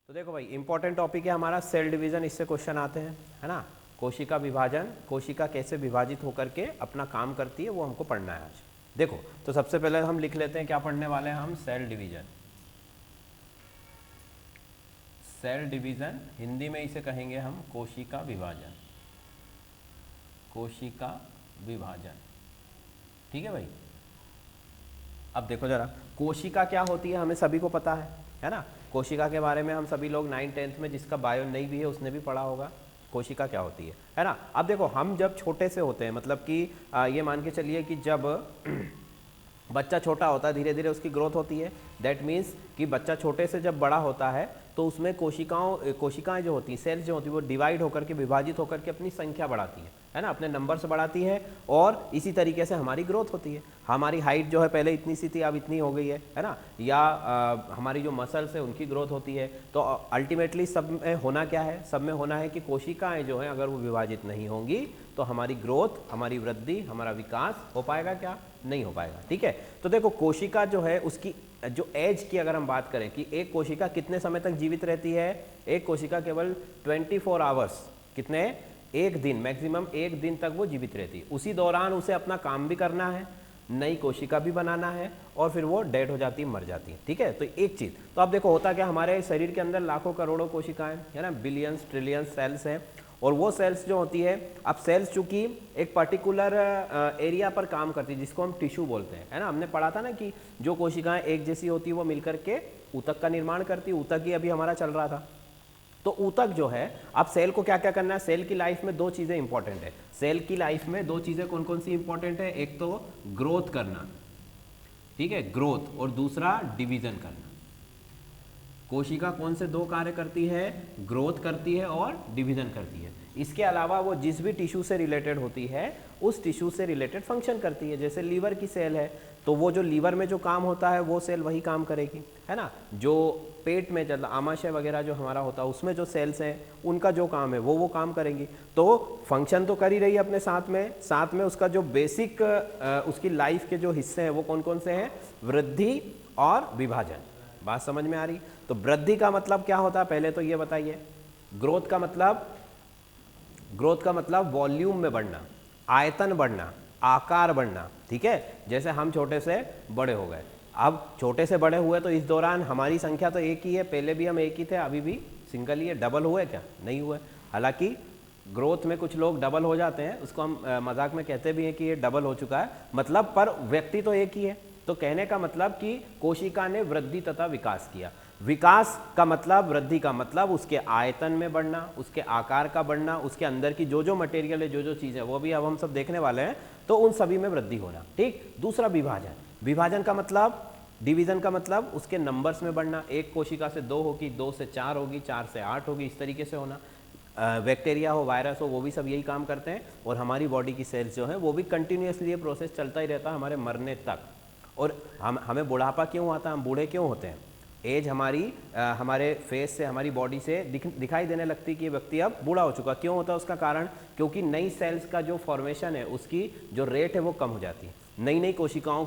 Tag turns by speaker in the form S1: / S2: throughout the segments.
S1: तो देखो भाई इंपॉर्टेंट टॉपिक है हमारा सेल डिवीजन, इससे क्वेश्चन आते हैं, है ना। कोशिका विभाजन, कोशिका कैसे विभाजित होकर के अपना काम करती है वो हमको पढ़ना है आज। देखो तो सबसे पहले हम लिख लेते हैं क्या पढ़ने वाले हैं हम, cell division. Cell division Hindi में इसे कहेंगे हम कोशिका विभाजन, कोशिका विभाजन, ठीक है भाई। अब देखो जरा कोशिका क्या होती है हमें सभी को पता है ना। कोशिका के बारे में हम सभी लोग 9th-10th में, जिसका बायो नहीं भी है उसने भी पढ़ा होगा कोशिका क्या होती है ना। अब देखो हम जब छोटे से होते हैं, मतलब कि ये मान के चलिए कि जब बच्चा छोटा होता है धीरे धीरे उसकी ग्रोथ होती है। दैट मीन्स कि बच्चा छोटे से जब बड़ा होता है तो उसमें कोशिकाएं जो होती हैं, सेल्स जो होती है वो डिवाइड होकर के, विभाजित होकर के अपनी संख्या बढ़ाती है ना, अपने नंबर से बढ़ाती है और इसी तरीके से हमारी ग्रोथ होती है। हमारी हाइट जो है पहले इतनी सी थी अब इतनी हो गई है ना, या हमारी जो मसल्स है उनकी ग्रोथ होती है। तो अल्टीमेटली सब में होना क्या है, सब में होना है कि कोशिकाएं जो हैं अगर वो विभाजित नहीं होंगी तो हमारी ग्रोथ, हमारी वृद्धि, हमारा विकास हो पाएगा क्या, नहीं हो पाएगा, ठीक है। तो देखो कोशिका जो है उसकी जो एज की अगर हम बात करें कि एक कोशिका कितने समय तक जीवित रहती है, एक कोशिका केवल 24 आवर्स, कितने, एक दिन, मैक्सिमम एक दिन तक वो जीवित रहती है। उसी दौरान उसे अपना काम भी करना है, नई कोशिका भी बनाना है और फिर वो डेड हो जाती है, मर जाती है, ठीक है। तो एक चीज तो अब देखो होता क्या, हमारे शरीर के अंदर लाखों करोड़ों कोशिकाएं है ना, बिलियंस ट्रिलियंस सेल्स हैं। और वो सेल्स जो होती है, अब सेल्स चूंकि एक पर्टिकुलर एरिया पर काम करती है जिसको हम टिश्यू बोलते हैं, है ना। हमने पढ़ा था ना कि जो कोशिकाएं एक जैसी होती है वो मिलकर के ऊतक का निर्माण करती है। ऊतक ही अभी हमारा चल रहा था। तो ऊतक जो है, अब सेल को क्या क्या करना है, सेल की लाइफ में दो चीजें इंपॉर्टेंट है। सेल की लाइफ में दो चीजें कौन कौन सी इंपॉर्टेंट है, एक तो ग्रोथ करना, ठीक है, ग्रोथ, और दूसरा डिवीजन करना। कोशिका कौन से दो कार्य करती है, ग्रोथ करती है और डिवीजन करती है। इसके अलावा वो जिस भी टिश्यू से रिलेटेड होती है उस टिश्यू से रिलेटेड फंक्शन करती है। जैसे लीवर की सेल है तो वो जो लीवर में जो काम होता है वो सेल वही काम करेगी, है ना। जो पेट में जब आमाशय वगैरह जो हमारा होता है उसमें जो सेल्स हैं उनका जो काम है वो काम करेंगी। तो फंक्शन तो कर ही रही है अपने साथ में उसका जो बेसिक उसकी लाइफ के जो हिस्से हैं वो कौन कौन से हैं, वृद्धि और विभाजन। बात समझ में आ रही। तो वृद्धि का मतलब क्या होता है पहले तो ये बताइए। ग्रोथ का मतलब वॉल्यूम में बढ़ना, आयतन बढ़ना, आकार बढ़ना, ठीक है। जैसे हम छोटे से बड़े हो गए, अब छोटे से बड़े हुए तो इस दौरान हमारी संख्या तो एक ही है, पहले भी हम एक ही थे, अभी भी सिंगल ही है। डबल हुए क्या, नहीं हुए। हालांकि ग्रोथ में कुछ लोग डबल हो जाते हैं, उसको हम मजाक में कहते भी हैं कि ये डबल हो चुका है, मतलब पर व्यक्ति तो एक ही है। तो कहने का मतलब कि कोशिका ने वृद्धि तथा विकास किया। विकास का मतलब, वृद्धि का मतलब उसके आयतन में बढ़ना, उसके आकार का बढ़ना, उसके अंदर की जो जो मटेरियल है, जो जो चीज़ है वो भी अब हम सब देखने वाले हैं, तो उन सभी में वृद्धि होना, ठीक। दूसरा विभाजन का मतलब, डिवीजन का मतलब उसके नंबर्स में बढ़ना। एक कोशिका से 2 होगी, 2 से 4 होगी, 4 से 8 होगी, इस तरीके से होना। बैक्टीरिया हो, वायरस हो, वो भी सब यही काम करते हैं। और हमारी बॉडी की सेल्स जो है वो भी कंटिन्यूसली ये प्रोसेस चलता ही रहता है हमारे मरने तक। और हमें बुढ़ापा क्यों आता है, हम बूढ़े क्यों होते हैं, एज हमारी हमारे फेस से, हमारी बॉडी से दिखाई देने लगती है कि ये व्यक्ति अब बूढ़ा हो चुका। क्यों होता है उसका कारण, क्योंकि नई सेल्स का जो फॉर्मेशन है उसकी जो रेट है वो कम हो जाती है, नई कोशिकाओं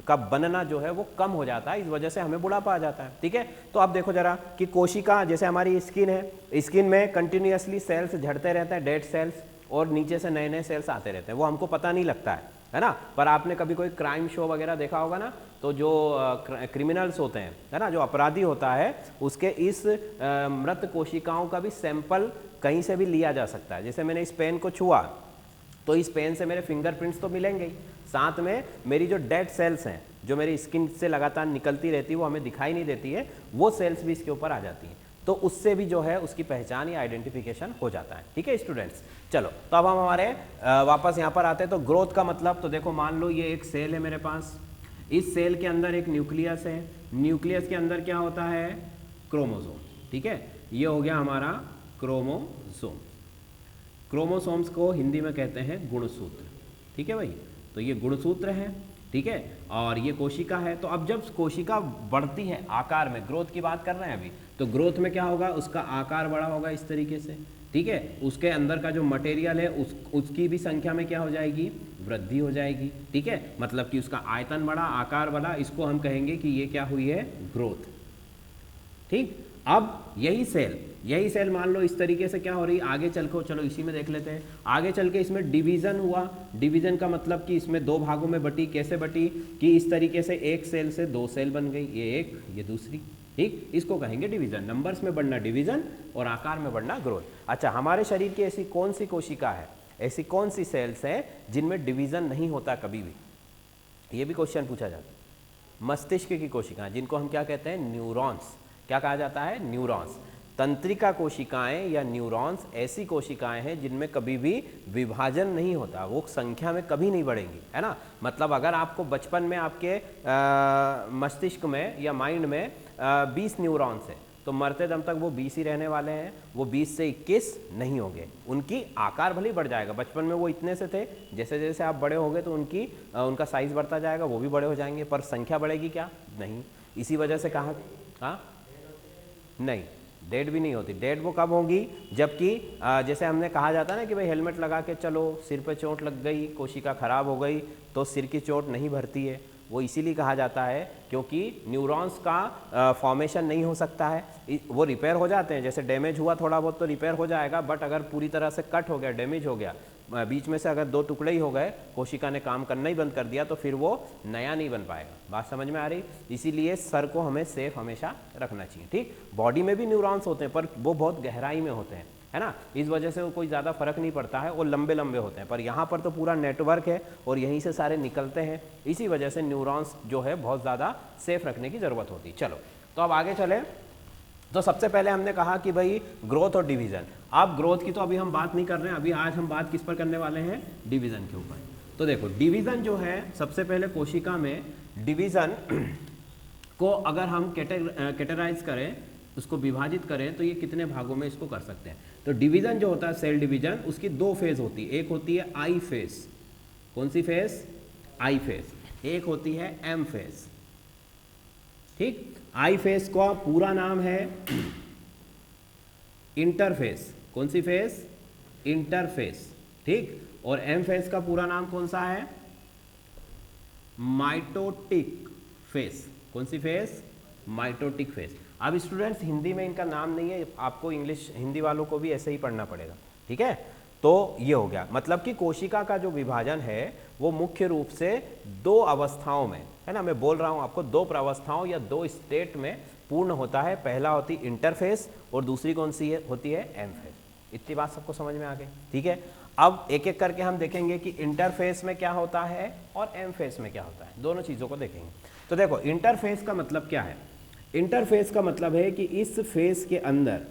S1: का बनना जो है वो कम हो जाता है, इस वजह से हमें बुढ़ापा आ जाता है, ठीक है। तो अब देखो जरा कि कोशिका, जैसे हमारी स्किन है, स्किन में कंटिन्यूसली सेल्स झड़ते रहते हैं, डेड सेल्स, और नीचे से नए नए सेल्स आते रहते हैं, वो हमको पता नहीं लगता है ना। पर आपने कभी कोई क्राइम शो वगैरह देखा होगा ना, तो जो क्रिमिनल्स होते हैं, है ना, जो अपराधी होता है, उसके इस मृत कोशिकाओं का भी सैंपल कहीं से भी लिया जा सकता है। जैसे मैंने इस पेन को छुआ तो इस पेन से मेरे फिंगरप्रिंट्स तो मिलेंगे ही, साथ में मेरी जो डेड सेल्स हैं जो मेरी स्किन से लगातार निकलती रहती है, वो हमें दिखाई नहीं देती है, वो सेल्स भी इसके ऊपर आ जाती हैं। तो उससे भी जो है उसकी पहचान या आइडेंटिफिकेशन हो जाता है, ठीक है स्टूडेंट्स। चलो तो अब हम हमारे वापस यहाँ पर आते हैं। तो ग्रोथ का मतलब, तो देखो मान लो ये एक सेल है मेरे पास, इस सेल के अंदर एक न्यूक्लियस है, न्यूक्लियस के अंदर क्या होता है, क्रोमोसोम, ठीक है। ये हो गया हमारा क्रोमोसोम। क्रोमोसोम्स को हिंदी में कहते हैं गुणसूत्र, ठीक है भाई। तो ये गुणसूत्र है, ठीक है, और ये कोशिका है। तो अब जब कोशिका बढ़ती है आकार में, ग्रोथ की बात कर रहे हैं अभी, तो ग्रोथ में क्या होगा, उसका आकार बड़ा होगा इस तरीके से, ठीक है। उसके अंदर का जो मटेरियल है उसकी भी संख्या में क्या हो जाएगी, वृद्धि हो जाएगी, ठीक है। मतलब कि उसका आयतन बढ़ा, आकार बढ़ा, इसको हम कहेंगे कि ये क्या हुई है, ग्रोथ, ठीक। अब यही सेल मान लो इस तरीके से क्या हो रही है, आगे चल को चलो इसी में देख लेते हैं। आगे चल के इसमें डिवीजन हुआ। डिवीजन का मतलब कि इसमें दो भागों में बटी। कैसे बटी कि इस तरीके से एक सेल से दो सेल बन गई, ये एक ये दूसरी, ठीक, इसको कहेंगे डिवीजन। नंबर्स में बढ़ना डिवीजन और आकार में बढ़ना ग्रोथ। अच्छा, हमारे शरीर की ऐसी कौन सी कोशिका है, ऐसी कौन सी सेल्स हैं जिनमें डिवीजन नहीं होता कभी भी, ये भी क्वेश्चन पूछा जाता है। मस्तिष्क की कोशिकाएं जिनको हम क्या कहते हैं, न्यूरॉन्स। क्या कहा जाता है, न्यूरॉन्स। तंत्रिका कोशिकाएं या न्यूरॉन्स ऐसी कोशिकाएं हैं जिनमें कभी भी विभाजन नहीं होता, वो संख्या में कभी नहीं बढ़ेंगी, है ना। मतलब अगर आपको बचपन में आपके मस्तिष्क में या माइंड में 20 न्यूरॉन्स है तो मरते दम तक वो 20 ही रहने वाले हैं, वो 20 से 21 नहीं होंगे। उनकी आकार भले ही बढ़ जाएगा, बचपन में वो इतने से थे, जैसे जैसे आप बड़े होगे तो उनका साइज बढ़ता जाएगा, वो भी बड़े हो जाएंगे, पर संख्या बढ़ेगी क्या, नहीं। इसी वजह से कहा, हाँ नहीं, डेड भी नहीं होती। डेड वो कब होगी, जबकि जैसे हमने कहा जाता है ना कि भाई हेलमेट लगा के चलो, सिर पे चोट लग गई, कोशिका खराब हो गई तो सिर की चोट नहीं भरती है, वो इसीलिए कहा जाता है क्योंकि न्यूरॉन्स का फॉर्मेशन नहीं हो सकता है, वो रिपेयर हो जाते हैं। जैसे डैमेज हुआ थोड़ा बहुत तो रिपेयर हो जाएगा, बट अगर पूरी तरह से कट हो गया, डैमेज हो गया, बीच में से अगर दो टुकड़े ही हो गए, कोशिका ने काम करना ही बंद कर दिया, तो फिर वो नया नहीं बन पाएगा। बात समझ में आ रही। इसीलिए सर को हमें सेफ हमेशा रखना चाहिए, ठीक। बॉडी में भी न्यूरॉन्स होते हैं पर वो बहुत गहराई में होते हैं, है ना, इस वजह से वो कोई ज़्यादा फर्क नहीं पड़ता है, वो लंबे लंबे होते हैं। पर यहाँ पर तो पूरा नेटवर्क है और यहीं से सारे निकलते हैं, इसी वजह से न्यूरॉन्स जो है बहुत ज़्यादा सेफ रखने की ज़रूरत होती है। चलो तो अब आगे चले। तो सबसे पहले हमने कहा कि भाई ग्रोथ और डिवीज़न। अब ग्रोथ की तो अभी हम बात नहीं कर रहे हैं, अभी आज हम बात किस पर करने वाले हैं, डिवीज़न के ऊपर। तो देखो डिवीज़न जो है, सबसे पहले कोशिका में डिवीज़न को अगर हम कैटेगराइज करें, उसको विभाजित करें, तो ये कितने भागों में इसको कर सकते हैं। तो डिवीज़न जो होता है, सेल डिवीज़न, उसकी दो फेज होती है। एक होती है आई फेज। कौन सी फेज, आई फेज। एक होती है एम फेज, ठीक। आई फेज का पूरा नाम है इंटरफेस। कौन सी फेज, इंटरफेस, ठीक। और एम फेज का पूरा नाम कौन सा है, माइटोटिक फेज। कौन सी फेज, माइटोटिक फेज। अब स्टूडेंट्स हिंदी में इनका नाम नहीं है, आपको इंग्लिश हिंदी वालों को भी ऐसे ही पढ़ना पड़ेगा, ठीक है। तो ये हो गया, मतलब कि कोशिका का जो विभाजन है वो मुख्य रूप से दो अवस्थाओं में, है ना, मैं बोल रहा हूँ आपको, दो प्रावस्थाओं या दो स्टेट में पूर्ण होता है। पहला होती है इंटरफेस और दूसरी कौन सी है, होती है एम फेज। इतनी बात सबको समझ में आ गई, ठीक है। अब एक एक करके हम देखेंगे कि इंटरफेस में क्या होता है और एम फेज में क्या होता है, दोनों चीज़ों को देखेंगे। तो देखो इंटरफेस का मतलब क्या है। इंटरफेस का मतलब है कि इस फेस के अंदर,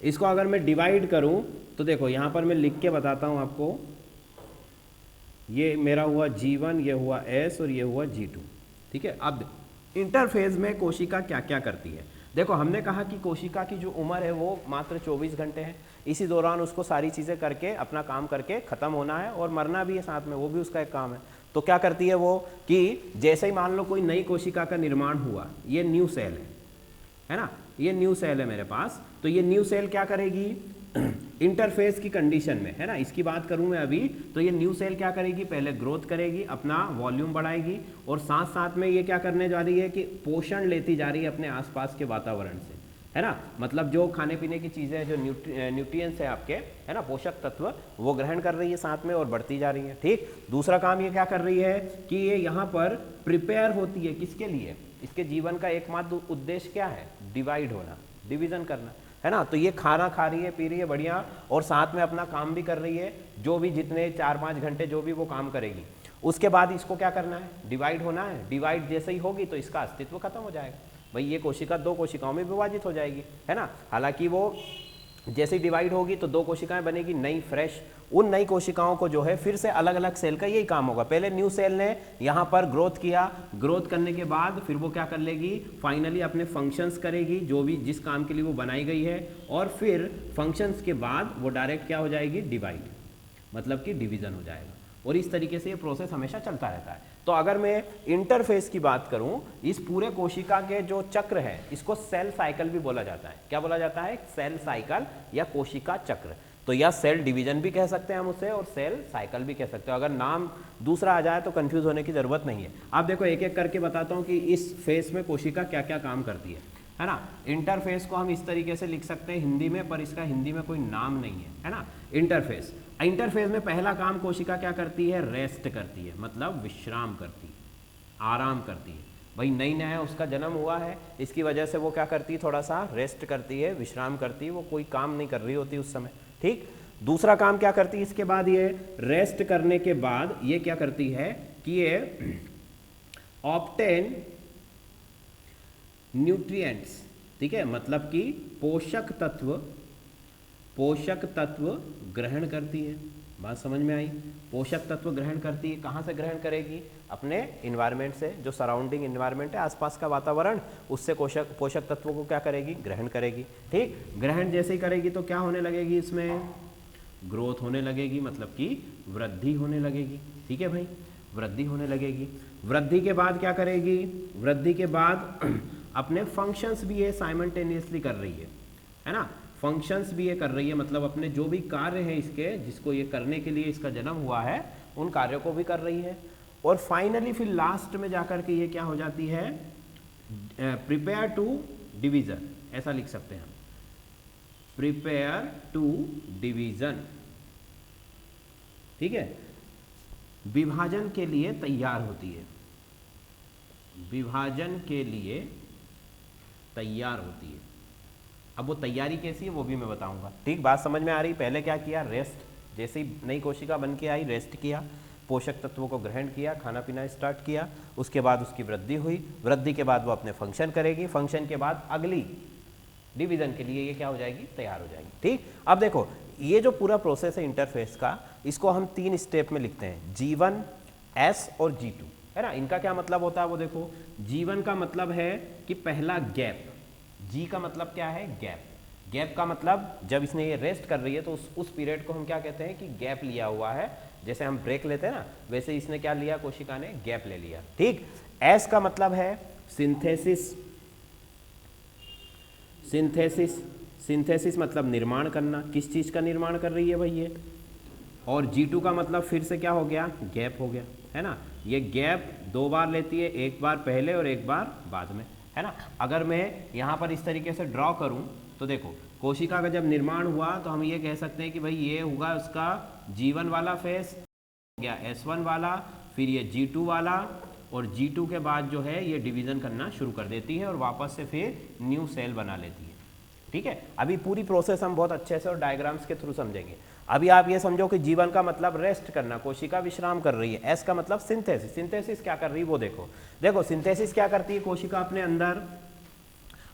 S1: इसको अगर मैं डिवाइड करूं तो देखो यहां पर मैं लिख के बताता हूं आपको, ये मेरा हुआ G1, ये हुआ S और ये हुआ G2, ठीक है। अब इंटरफेज में कोशिका क्या क्या करती है। देखो हमने कहा कि कोशिका की जो उम्र है वो मात्र 24 घंटे है। इसी दौरान उसको सारी चीज़ें करके, अपना काम करके ख़त्म होना है और मरना भी है साथ में, वो भी उसका एक काम है। तो क्या करती है वो कि जैसे ही मान लो कोई नई कोशिका का निर्माण हुआ, ये न्यू सेल है ना, ये न्यू सेल है मेरे पास, तो ये न्यू सेल क्या करेगी, इंटरफेस की कंडीशन में, है ना, इसकी बात करूं मैं अभी, तो ये न्यू सेल क्या करेगी, पहले ग्रोथ करेगी, अपना वॉल्यूम बढ़ाएगी और साथ साथ में ये क्या करने जा रही है कि पोषण लेती जा रही है अपने आसपास के वातावरण से, है ना। मतलब जो खाने पीने की चीज़ें, जो न्यूट्रिएंट्स है आपके, है ना, पोषक तत्व, वो ग्रहण कर रही है साथ में और बढ़ती जा रही है, ठीक। दूसरा काम ये क्या कर रही है कि ये यहाँ पर प्रिपेयर होती है, किसके लिए, इसके जीवन का एकमात्र उद्देश्य क्या है, डिवाइड होना, डिवीजन करना, है ना। तो ये खाना खा रही है, पी रही है बढ़िया, और साथ में अपना काम भी कर रही है, जो भी जितने 4-5 घंटे जो भी वो काम करेगी। उसके बाद इसको क्या करना है, डिवाइड होना है। डिवाइड जैसे ही होगी तो इसका अस्तित्व खत्म हो जाएगा। भाई ये कोशिका दो कोशिकाओं में विभाजित हो जाएगी, है ना। हालांकि वो जैसे ही डिवाइड होगी तो दो कोशिकाएं बनेगी नई, फ्रेश। उन नई कोशिकाओं को जो है फिर से अलग अलग सेल का यही काम होगा। पहले न्यू सेल ने यहाँ पर ग्रोथ किया, ग्रोथ करने के बाद फिर वो क्या कर लेगी, फाइनली अपने फंक्शंस करेगी, जो भी जिस काम के लिए वो बनाई गई है, और फिर फंक्शंस के बाद वो डायरेक्ट क्या हो जाएगी, डिवाइड, मतलब कि डिवीजन हो जाएगा। और इस तरीके से ये प्रोसेस हमेशा चलता रहता है। तो अगर मैं इंटरफेस की बात करूं, इस पूरे कोशिका के जो चक्र है इसको सेल साइकिल भी बोला जाता है। क्या बोला जाता है, सेल साइकिल या कोशिका चक्र। तो या सेल डिवीजन भी कह सकते हैं हम उसे, और सेल साइकिल भी कह सकते हैं। अगर नाम दूसरा आ जाए तो कंफ्यूज होने की जरूरत नहीं है। अब देखो एक एक करके बताता हूँ कि इस फेस में कोशिका क्या क्या काम करती है। है ना। इंटरफेस को हम इस तरीके से लिख सकते हैं हिंदी में, पर इसका हिंदी में कोई नाम नहीं है ना। इंटरफेस, इंटरफेस में पहला काम कोशिका क्या करती है, रेस्ट करती है, मतलब विश्राम करती है, आराम करती है। भाई नई नया उसका जन्म हुआ है, इसकी वजह से वो क्या करती है, थोड़ा सा रेस्ट करती है, विश्राम करती है, वो कोई काम नहीं कर रही होती उस समय, ठीक। दूसरा काम क्या करती है इसके बाद, ये रेस्ट करने के बाद ये क्या करती है कि ये ऑब्टेन न्यूट्रिएंट्स, ठीक है, मतलब कि पोषक तत्व ग्रहण करती है। बात समझ में आई। पोषक तत्व ग्रहण करती है, कहाँ से ग्रहण करेगी, अपने इन्वायरमेंट से, जो सराउंडिंग इन्वायरमेंट है, आसपास का वातावरण, उससे पोषक तत्वों को क्या करेगी, ग्रहण करेगी, ठीक। ग्रहण जैसे ही करेगी तो क्या होने लगेगी, इसमें ग्रोथ होने लगेगी, मतलब कि वृद्धि होने लगेगी, ठीक है भाई, वृद्धि होने लगेगी। वृद्धि के बाद क्या करेगी, वृद्धि के बाद अपने फंक्शंस भी ये साइमल्टेनियसली कर रही है ना, फंक्शंस भी ये कर रही है, मतलब अपने जो भी कार्य हैं इसके, जिसको ये करने के लिए इसका जन्म हुआ है, उन कार्यों को भी कर रही है। और फाइनली फिर लास्ट में जाकर के ये क्या हो जाती है, प्रिपेयर टू डिवीजन, ऐसा लिख सकते हैं हम, प्रिपेयर टू डिवीजन, ठीक है, विभाजन के लिए तैयार होती है, विभाजन के लिए तैयार होती है। अब वो तैयारी कैसी है वो भी मैं बताऊंगा, ठीक। बात समझ में आ रही। पहले क्या किया, रेस्ट, जैसे ही नई कोशिका बन के आई, रेस्ट किया, पोषक तत्वों को ग्रहण किया, खाना पीना स्टार्ट किया, उसके बाद उसकी वृद्धि हुई, वृद्धि के बाद वो अपने फंक्शन करेगी, फंक्शन के बाद अगली डिवीजन के लिए ये क्या हो जाएगी, तैयार हो जाएगी, ठीक। अब देखो ये जो पूरा प्रोसेस है इंटरफेस का, इसको हम 3 स्टेप में लिखते हैं, G1, S और G2, है ना। इनका क्या मतलब होता है वो देखो, G1 का मतलब है कि पहला गैप, G का मतलब क्या है, गैप। गैप का मतलब जब इसने ये रेस्ट कर रही है तो उस पीरियड को हम क्या कहते हैं कि गैप लिया हुआ है, जैसे हम ब्रेक लेते हैं ना, वैसे इसने क्या लिया, कोशिका ने गैप ले लिया, ठीक। S का मतलब है सिंथेसिस, सिंथेसिस मतलब निर्माण करना, किस चीज का निर्माण कर रही है भाई ये। और G2 का मतलब फिर से क्या हो गया, गैप हो गया, है ना। ये गैप 2 बार लेती है, एक बार पहले और एक बार बाद में, है ना। अगर मैं यहाँ पर इस तरीके से ड्रॉ करूँ तो देखो, कोशिका का जब निर्माण हुआ तो हम ये कह सकते हैं कि भाई ये होगा उसका G1 वाला फेस, हो गया S1 वाला, फिर ये G2 वाला, और G2 के बाद जो है ये डिवीजन करना शुरू कर देती है और वापस से फिर न्यू सेल बना लेती है, ठीक है। अभी पूरी प्रोसेस हम बहुत अच्छे से और डायग्राम्स के थ्रू समझेंगे। अभी आप ये समझो कि G1 का मतलब रेस्ट करना, कोशिका विश्राम कर रही है। S का मतलब सिंथेसिस, सिंथेसिस क्या कर रही है वो देखो सिंथेसिस क्या करती है कोशिका अपने अंदर,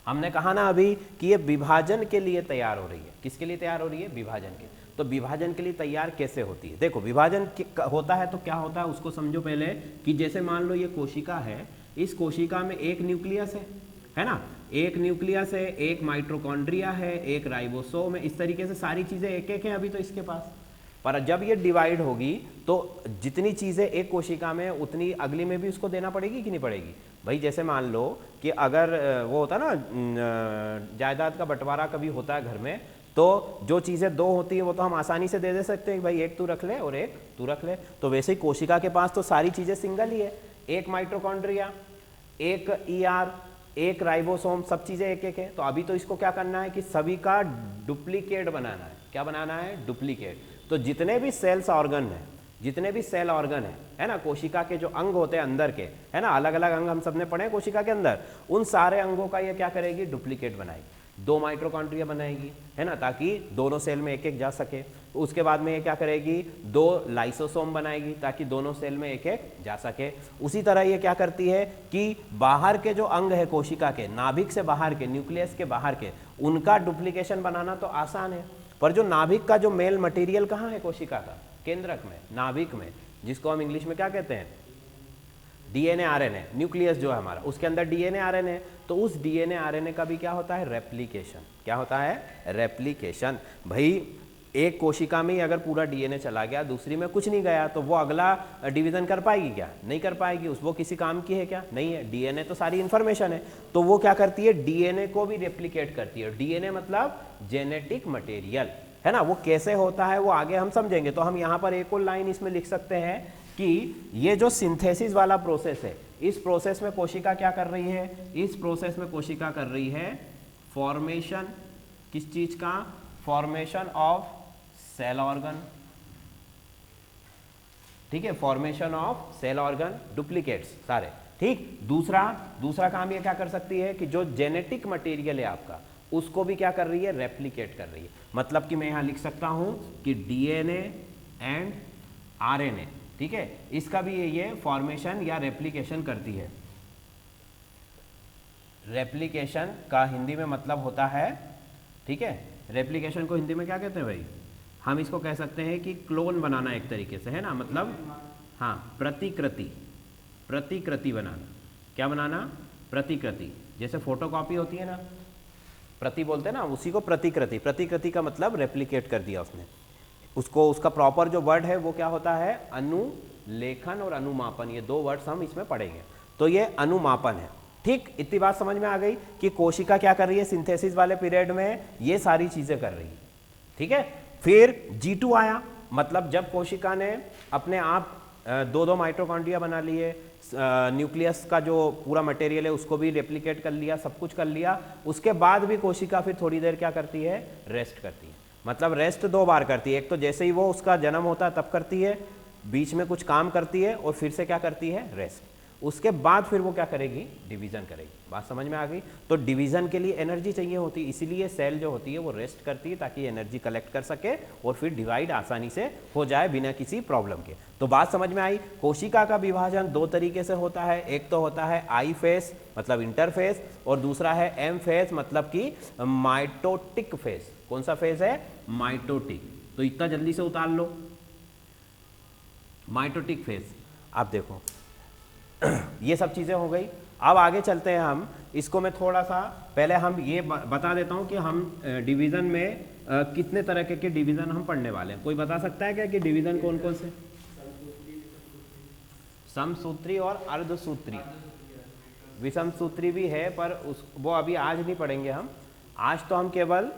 S1: हमने कहा ना अभी कि ये विभाजन के लिए तैयार हो रही है। किसके लिए तैयार हो रही है, विभाजन के। तो विभाजन के लिए तैयार कैसे होती है, देखो विभाजन होता है तो क्या होता है उसको समझो पहले, कि जैसे मान लो ये कोशिका है, इस कोशिका में एक न्यूक्लियस है ना, एक न्यूक्लियस है, एक माइटोकॉन्ड्रिया है, एक राइबोसोम है, इस तरीके से सारी चीजें एक एक हैं अभी तो इसके पास। पर जब ये डिवाइड होगी तो जितनी चीजें एक कोशिका में उतनी अगली में भी उसको देना पड़ेगी कि नहीं पड़ेगी भाई। जैसे मान लो कि अगर वो होता ना जायदाद का बंटवारा कभी होता है घर में, तो जो चीज़ें 2 होती हैं वो तो हम आसानी से दे सकते हैं, भाई एक तू रख ले और एक तू रख ले। तो वैसे ही कोशिका के पास तो सारी चीज़ें सिंगल ही है, एक माइटोकॉन्ड्रिया, एक ER, एक राइबोसोम, सब चीज़ें एक एक है। तो अभी तो इसको क्या करना है कि सभी का डुप्लीकेट बनाना है। क्या बनाना है, डुप्लीकेट। तो जितने भी सेल्स ऑर्गन है, जितने भी सेल ऑर्गन है ना, कोशिका के जो अंग होते हैं अंदर के, है ना, अलग अलग अंग हम सबने पढ़े हैं कोशिका के अंदर, उन सारे अंगों का ये क्या करेगी, डुप्लीकेट बनाएगी। 2 माइटोकॉन्ड्रिया बनाएगी, है ना, ताकि दोनों सेल में एक एक जा सके। उसके बाद में ये क्या करेगी, 2 लाइसोसोम बनाएगी ताकि दोनों सेल में एक एक जा सके। उसी तरह ये क्या करती है कि बाहर के जो अंग है कोशिका के, नाभिक से बाहर के, न्यूक्लियस के बाहर के, उनका डुप्लीकेशन बनाना तो आसान है, पर जो नाभिक का जो मेल मटेरियल कहाँ है कोशिका का, केंद्रक में, नाभिक में, जिसको हम इंग्लिश में क्या कहते हैं, DNA RNA, न्यूक्लियस जो है हमारा, उसके अंदर DNA RNA, तो उस DNA RNA का भी क्या होता है, रेप्लिकेशन। क्या होता है, रेप्लिकेशन। भाई एक कोशिका में ही अगर पूरा DNA चला गया, दूसरी में कुछ नहीं गया, तो वो अगला डिवीजन कर पाएगी क्या, नहीं कर पाएगी। वो किसी काम की है क्या, नहीं है। DNA तो सारी इंफॉर्मेशन है, तो वो क्या करती है, DNA को भी रेप्लिकेट करती है। DNA मतलब जेनेटिक मटेरियल, है ना। वो कैसे होता है वो आगे हम समझेंगे। तो हम यहाँ पर एक और लाइन इसमें लिख सकते हैं कि ये जो सिंथेसिस वाला प्रोसेस है, इस प्रोसेस में कोशिका क्या कर रही है, इस प्रोसेस में कोशिका कर रही है फॉर्मेशन, किस चीज का, फॉर्मेशन ऑफ सेल ऑर्गन, ठीक है, formation of cell organ duplicates सारे, ठीक। दूसरा काम ये क्या कर सकती है कि जो जेनेटिक मटेरियल है आपका उसको भी क्या कर रही है, रेप्लिकेट कर रही है। मतलब कि मैं यहां लिख सकता हूं कि डीएनए एंड आरएनए, ठीक है, इसका भी ये फॉर्मेशन या रेप्लिकेशन करती है। रेप्लिकेशन का हिंदी में मतलब होता है, ठीक है, रेप्लिकेशन को हिंदी में क्या कहते हैं भाई, हम इसको कह सकते हैं कि क्लोन बनाना एक तरीके से, है ना, मतलब हाँ, प्रतिकृति बनाना। क्या बनाना, प्रतिकृति, जैसे फोटोकॉपी होती है ना, प्रति बोलते हैं ना, उसी को प्रतिकृति का मतलब रेप्लिकेट कर दिया उसने उसको। उसका प्रॉपर जो वर्ड है वो क्या होता है, अनुलेखन और अनुमापन, ये दो वर्ड्स हम इसमें पढ़ेंगे। तो ये अनुमापन है, ठीक। इतनी बात समझ में आ गई कि कोशिका क्या कर रही है सिंथेसिस वाले पीरियड में, ये सारी चीजें कर रही है, ठीक है। फिर G2 आया, मतलब जब कोशिका ने अपने आप दो माइटोकॉन्ड्रिया बना लिए, न्यूक्लियस का जो पूरा मटेरियल है उसको भी रेप्लिकेट कर लिया, सब कुछ कर लिया, उसके बाद भी कोशिका फिर थोड़ी देर क्या करती है, रेस्ट करती है। मतलब रेस्ट दो बार करती है, एक तो जैसे ही वो उसका जन्म होता है तब करती है, बीच में कुछ काम करती है और फिर से क्या करती है, रेस्ट। उसके बाद फिर वो क्या करेगी, डिवीजन करेगी। बात समझ में आ गई। तो डिवीजन के लिए एनर्जी चाहिए होती है, इसीलिए सेल जो होती है वो रेस्ट करती है ताकि एनर्जी कलेक्ट कर सके और फिर डिवाइड आसानी से हो जाए बिना किसी प्रॉब्लम के। तो बात समझ में आई। कोशिका का विभाजन दो तरीके से होता है, एक तो होता है आई फेस मतलब इंटरफेस, और दूसरा है एम फेस मतलब कि माइटोटिक फेस। कौन सा फेस है, माइटोटिक। तो इतना जल्दी से उतार लो, माइटोटिक फेस। आप देखो ये सब चीजें हो गई। अब आगे चलते हैं हम, इसको मैं थोड़ा सा पहले हम ये बता देता हूं कि हम डिवीजन में कितने तरह के डिवीजन हम पढ़ने वाले हैं। कोई बता सकता है क्या कि डिवीजन कौन कौन से? समसूत्री और अर्धसूत्री। विषम सूत्री भी है पर वो अभी आज नहीं पढ़ेंगे हम। आज तो हम केवल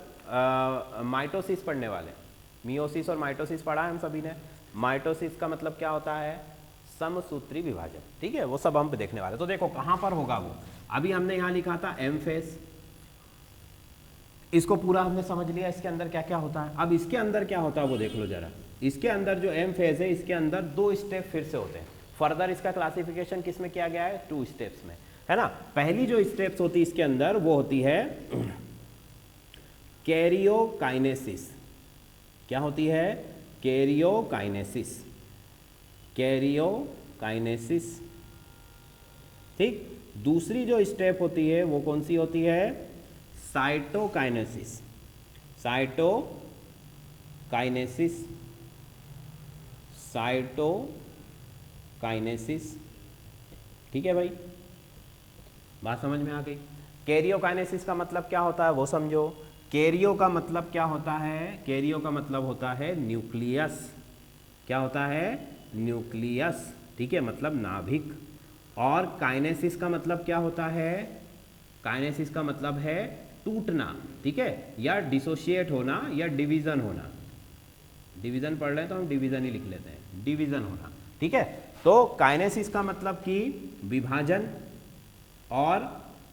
S1: माइटोसिस पढ़ने वाले हैं। मियोसिस और माइटोसिस पढ़ा है हम सभी ने। माइटोसिस का मतलब क्या होता है, समसूत्री विभाजन, ठीक है, वो सब हम देखने वाले। तो देखो कहां पर होगा वो। अभी हमने यहां लिखा था एम फेस, इसको पूरा हमने समझ लिया इसके अंदर क्या क्या होता है। अब इसके अंदर क्या होता है वो देख लो जरा। इसके अंदर जो एम फेज है इसके अंदर 2 स्टेप फिर से होते हैं। फर्दर इसका क्लासिफिकेशन किस में किया गया है, 2 स्टेप्स में, है ना। पहली जो स्टेप्स होती है इसके अंदर वो होती है कैरियोकाइनेसिस। क्या होती है, कैरियोकाइनेसिस, कैरियोकाइनेसिस, ठीक। दूसरी जो स्टेप होती है वो कौन सी होती है, साइटोकाइनेसिस, साइटोकाइनेसिस, साइटोकाइनेसिस, ठीक है भाई, बात समझ में आ गई। कैरियोकाइनेसिस का मतलब क्या होता है वो समझो। कैरियो का मतलब क्या होता है, कैरियो का मतलब होता है न्यूक्लियस। क्या होता है, न्यूक्लियस, ठीक है, मतलब नाभिक। और काइनेसिस का मतलब क्या होता है, काइनेसिस का मतलब है टूटना, ठीक है, या डिसोशिएट होना या डिवीजन होना। डिवीजन पढ़ रहे हैं तो हम डिवीजन ही लिख लेते हैं, डिवीजन होना, ठीक है। तो काइनेसिस का मतलब कि विभाजन, और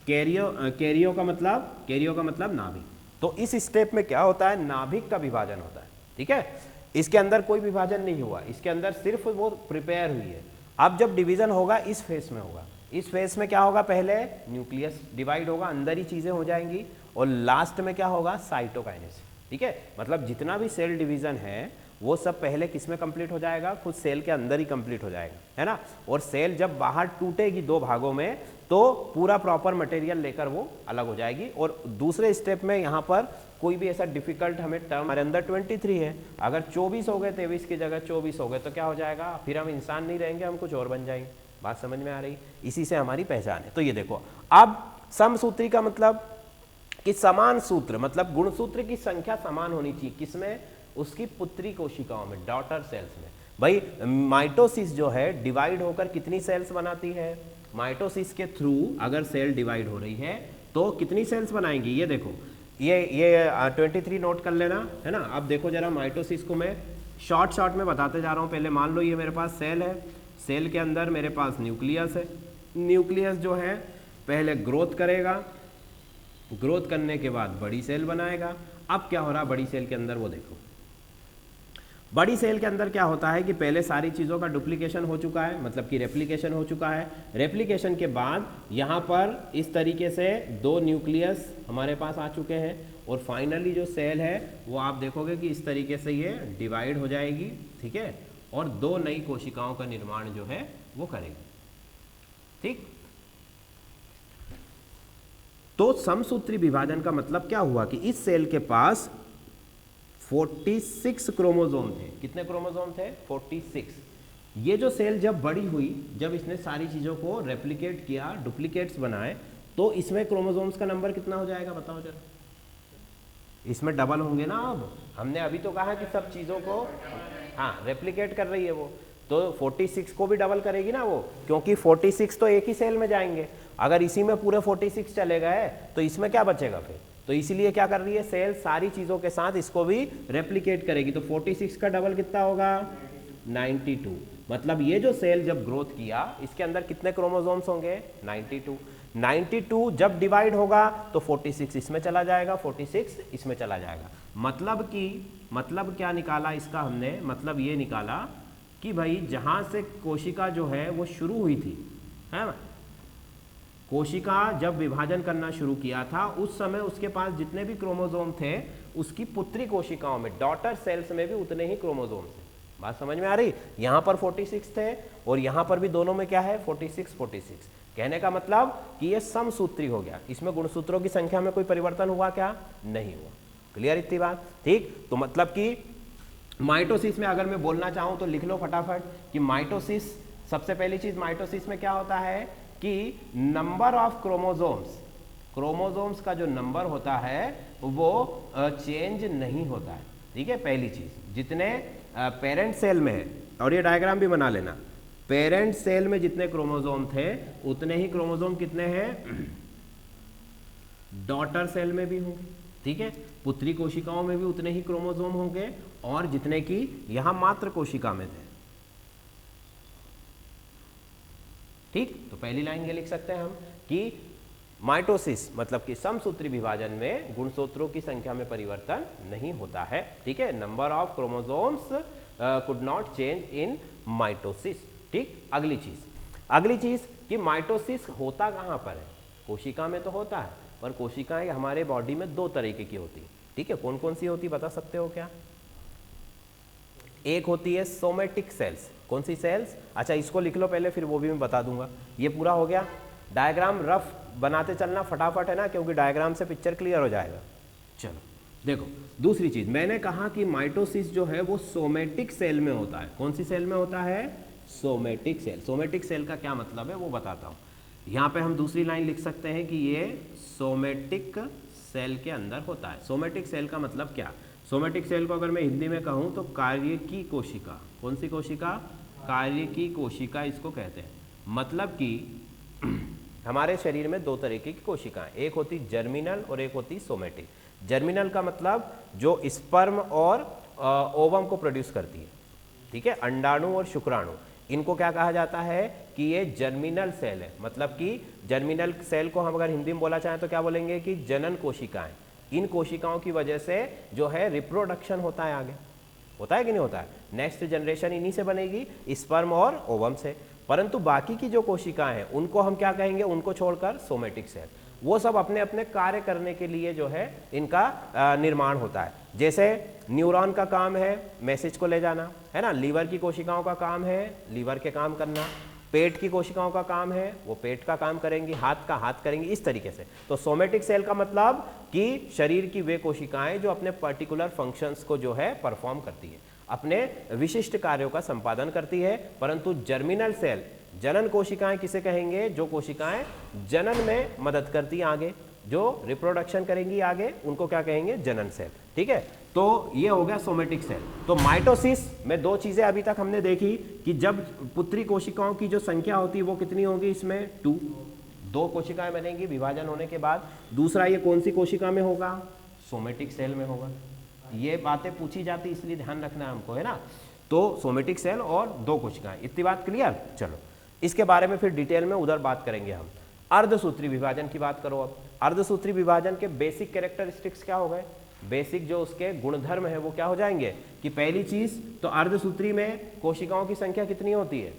S1: कैरियो का मतलब नाभिक। तो इस स्टेप में क्या होता है, नाभिक का विभाजन होता है, ठीक है। इसके अंदर कोई विभाजन नहीं हुआ, इसके अंदर सिर्फ वो प्रिपेयर हुई है। अब जब डिवीजन होगा इस फेस में होगा। इस फेस में क्या होगा, पहले न्यूक्लियस डिवाइड होगा, अंदर ही चीजें हो जाएंगी, और लास्ट में क्या होगा, साइटोकाइनेसिस, ठीक है। मतलब जितना भी सेल डिवीजन है वो सब पहले किस में कंप्लीट हो जाएगा, खुद सेल के अंदर ही कंप्लीट हो जाएगा, है ना। और सेल जब बाहर टूटेगी 2 भागों में तो पूरा प्रॉपर मटेरियल लेकर वो अलग हो जाएगी। और दूसरे स्टेप में यहाँ पर कोई भी ऐसा डिफिकल्ट हमें टर्म, हमारे अंदर 23 है, अगर 24 हो गए, 23 की जगह 24 हो गए तो क्या हो जाएगा, फिर हम इंसान नहीं रहेंगे, हम कुछ और बन जाएंगे। बात समझ में आ रही, इसी से हमारी पहचान है। तो ये देखो, अब समसूत्री का मतलब कि समान सूत्र, मतलब गुणसूत्र की संख्या समान होनी चाहिए, किसमें, उसकी पुत्री कोशिकाओं में, डॉटर सेल्स में। भाई माइटोसिस जो है डिवाइड होकर कितनी सेल्स बनाती है, माइटोसिस के थ्रू अगर सेल डिवाइड हो रही है तो कितनी सेल्स बनाएंगी, ये देखो, ये 23 नोट कर लेना, है ना। अब देखो जरा, माइटोसिस को मैं शॉर्ट में बताते जा रहा हूँ। पहले मान लो ये मेरे पास सेल है, सेल के अंदर मेरे पास न्यूक्लियस है, न्यूक्लियस जो है पहले ग्रोथ करेगा, ग्रोथ करने के बाद बड़ी सेल बनाएगा। अब क्या हो रहा है बड़ी सेल के अंदर वो देखो, बड़ी सेल के अंदर क्या होता है कि पहले सारी चीज़ों का डुप्लीकेशन हो चुका है, मतलब कि रेप्लिकेशन हो चुका है। रेप्लिकेशन के बाद यहाँ पर इस तरीके से 2 न्यूक्लियस हमारे पास आ चुके हैं और फाइनली जो सेल है वो आप देखोगे कि इस तरीके से ये डिवाइड हो जाएगी, ठीक है, और 2 नई कोशिकाओं का निर्माण जो है वो करेगी। ठीक, तो समसूत्री विभाजन का मतलब क्या हुआ कि इस सेल के पास 46 क्रोमोसोम थे। कितने क्रोमोसोम थे? 46। ये जो सेल जब बड़ी हुई, जब इसने सारी चीज़ों को रेप्लिकेट किया, डुप्लीकेट्स बनाए, तो इसमें क्रोमोसोम्स का नंबर कितना हो जाएगा बताओ जरा। इसमें डबल होंगे ना। अब हमने अभी तो कहा कि सब चीज़ों को हाँ रेप्लिकेट कर रही है वो, तो 46 को भी डबल करेगी ना वो, क्योंकि 46 तो एक ही सेल में जाएंगे। अगर इसी में पूरे 46 चले गए तो इसमें क्या बचेगा फिर, तो इसीलिए क्या कर रही है सेल, सारी चीज़ों के साथ इसको भी रेप्लिकेट करेगी। तो 46 का डबल कितना होगा? 92। मतलब ये जो सेल जब ग्रोथ किया इसके अंदर कितने क्रोमोसोम्स होंगे? 92। 92 जब डिवाइड होगा तो 46 इसमें चला जाएगा, 46 इसमें चला जाएगा। मतलब क्या निकाला इसका हमने? मतलब ये निकाला कि भाई जहाँ से कोशिका जो है वो शुरू हुई थी, है ना, कोशिका जब विभाजन करना शुरू किया था उस समय उसके पास जितने भी क्रोमोसोम थे उसकी पुत्री कोशिकाओं में, डॉटर सेल्स में भी उतने ही क्रोमोसोम थे। बात समझ में आ रही? यहाँ पर 46 थे और यहाँ पर भी दोनों में क्या है? 46। कहने का मतलब कि ये समसूत्री हो गया। इसमें गुणसूत्रों की संख्या में कोई परिवर्तन हुआ क्या? नहीं हुआ। क्लियर इतनी बात? ठीक, तो मतलब कि माइटोसिस में अगर मैं बोलना चाहूँ तो लिख लो फटाफट कि माइटोसिस, सबसे पहली चीज माइटोसिस में क्या होता है कि नंबर ऑफ क्रोमोसोम्स का जो नंबर होता है वो चेंज नहीं होता है। ठीक है, पहली चीज जितने पेरेंट सेल में है, और ये डायग्राम भी बना लेना, पेरेंट सेल में जितने क्रोमोसोम थे उतने ही क्रोमोसोम कितने हैं डॉटर सेल में भी होंगे। ठीक है, पुत्री कोशिकाओं में भी उतने ही क्रोमोसोम होंगे और जितने की यहां मात्र कोशिका में थे। ठीक, तो पहली लाइन ये लिख सकते हैं हम कि माइटोसिस मतलब कि समसूत्री विभाजन में गुणसूत्रों की संख्या में परिवर्तन नहीं होता है। ठीक है, number of chromosomes could not change in mitosis. ठीक, अगली चीज कि माइटोसिस होता कहां पर है? कोशिका में तो होता है, पर कोशिकाएं हमारे बॉडी में 2 तरीके की होती है। ठीक है, कौन कौन सी होती बता सकते हो क्या? एक होती है सोमेटिक सेल्स। कौन सी सेल्स? अच्छा इसको लिख लो पहले, फिर वो भी मैं बता दूंगा। ये पूरा हो गया। डायग्राम रफ बनाते चलना फटाफट, है ना, क्योंकि डायग्राम से पिक्चर क्लियर हो जाएगा। चलो देखो, दूसरी चीज मैंने कहा कि माइटोसिस जो है वो सोमेटिक सेल में होता है। कौन सी सेल में होता है? Somatic cell. सोमेटिक सेल का क्या मतलब है वो बताता हूं। यहां पे हम दूसरी लाइन लिख सकते हैं कि ये सोमेटिक सेल के अंदर होता है। सोमेटिक सेल का मतलब क्या? सोमेटिक सेल को अगर मैं हिंदी में कहूं तो कार्य की कोशिका। कौन सी कोशिका? कार्य की कोशिका इसको कहते हैं। मतलब कि हमारे शरीर में 2 तरीके की कोशिकाएं, एक होती जर्मिनल और एक होती सोमेटिक। जर्मिनल का मतलब जो स्पर्म और ओवम को प्रोड्यूस करती है। ठीक है, अंडाणु और शुक्राणु, इनको क्या कहा जाता है कि ये जर्मिनल सेल है। मतलब कि जर्मिनल सेल को हम अगर हिंदी में बोला चाहें तो क्या बोलेंगे कि जनन कोशिकाएं। इन कोशिकाओं की वजह से जो है रिप्रोडक्शन होता है, आगे होता है कि नहीं होता है? नेक्स्ट जनरेशन इन्हीं से बनेगी, स्पर्म और ओवम से। परंतु बाकी की जो कोशिकाएं हैं उनको हम क्या कहेंगे? उनको छोड़कर सोमेटिक सेल। वो सब अपने अपने कार्य करने के लिए जो है इनका निर्माण होता है। जैसे न्यूरॉन का काम है मैसेज को ले जाना, है ना, लीवर की कोशिकाओं का काम है लीवर के काम करना, पेट की कोशिकाओं का काम है वो पेट का काम करेंगी, हाथ का हाथ करेंगी, इस तरीके से। तो सोमेटिक सेल का मतलब कि शरीर की वे कोशिकाएं जो अपने पर्टिकुलर फंक्शंस को जो है परफॉर्म करती है, अपने विशिष्ट कार्यों का संपादन करती है। परंतु जर्मिनल सेल, जनन कोशिकाएं किसे कहेंगे? जो कोशिकाएं जनन में मदद करती हैं, आगे जो रिप्रोडक्शन करेंगी आगे, उनको क्या कहेंगे? जनन सेल। ठीक है, तो ये हो गया सोमेटिक सेल। तो माइटोसिस में 2 चीजें अभी तक हमने देखी कि जब पुत्री कोशिकाओं की जो संख्या होती है वो कितनी होगी? इसमें 2 कोशिकाएं बनेंगी विभाजन होने के बाद। दूसरा, ये कौन सी कोशिका में होगा? सोमेटिक सेल में होगा। ये बातें पूछी जाती इसलिए ध्यान रखना है हमको, है ना। तो सोमेटिक सेल और 2 कोशिकाएं, इतनी बात क्लियर। चलो इसके बारे में फिर डिटेल में उधर बात करेंगे हम। अर्धसूत्री विभाजन की बात करो। अब अर्धसूत्री विभाजन के बेसिक कैरेक्टरिस्टिक्स क्या हो गए, बेसिक जो उसके गुणधर्म है वो क्या हो जाएंगे कि पहली चीज तो अर्धसूत्री में कोशिकाओं की संख्या कितनी होती है,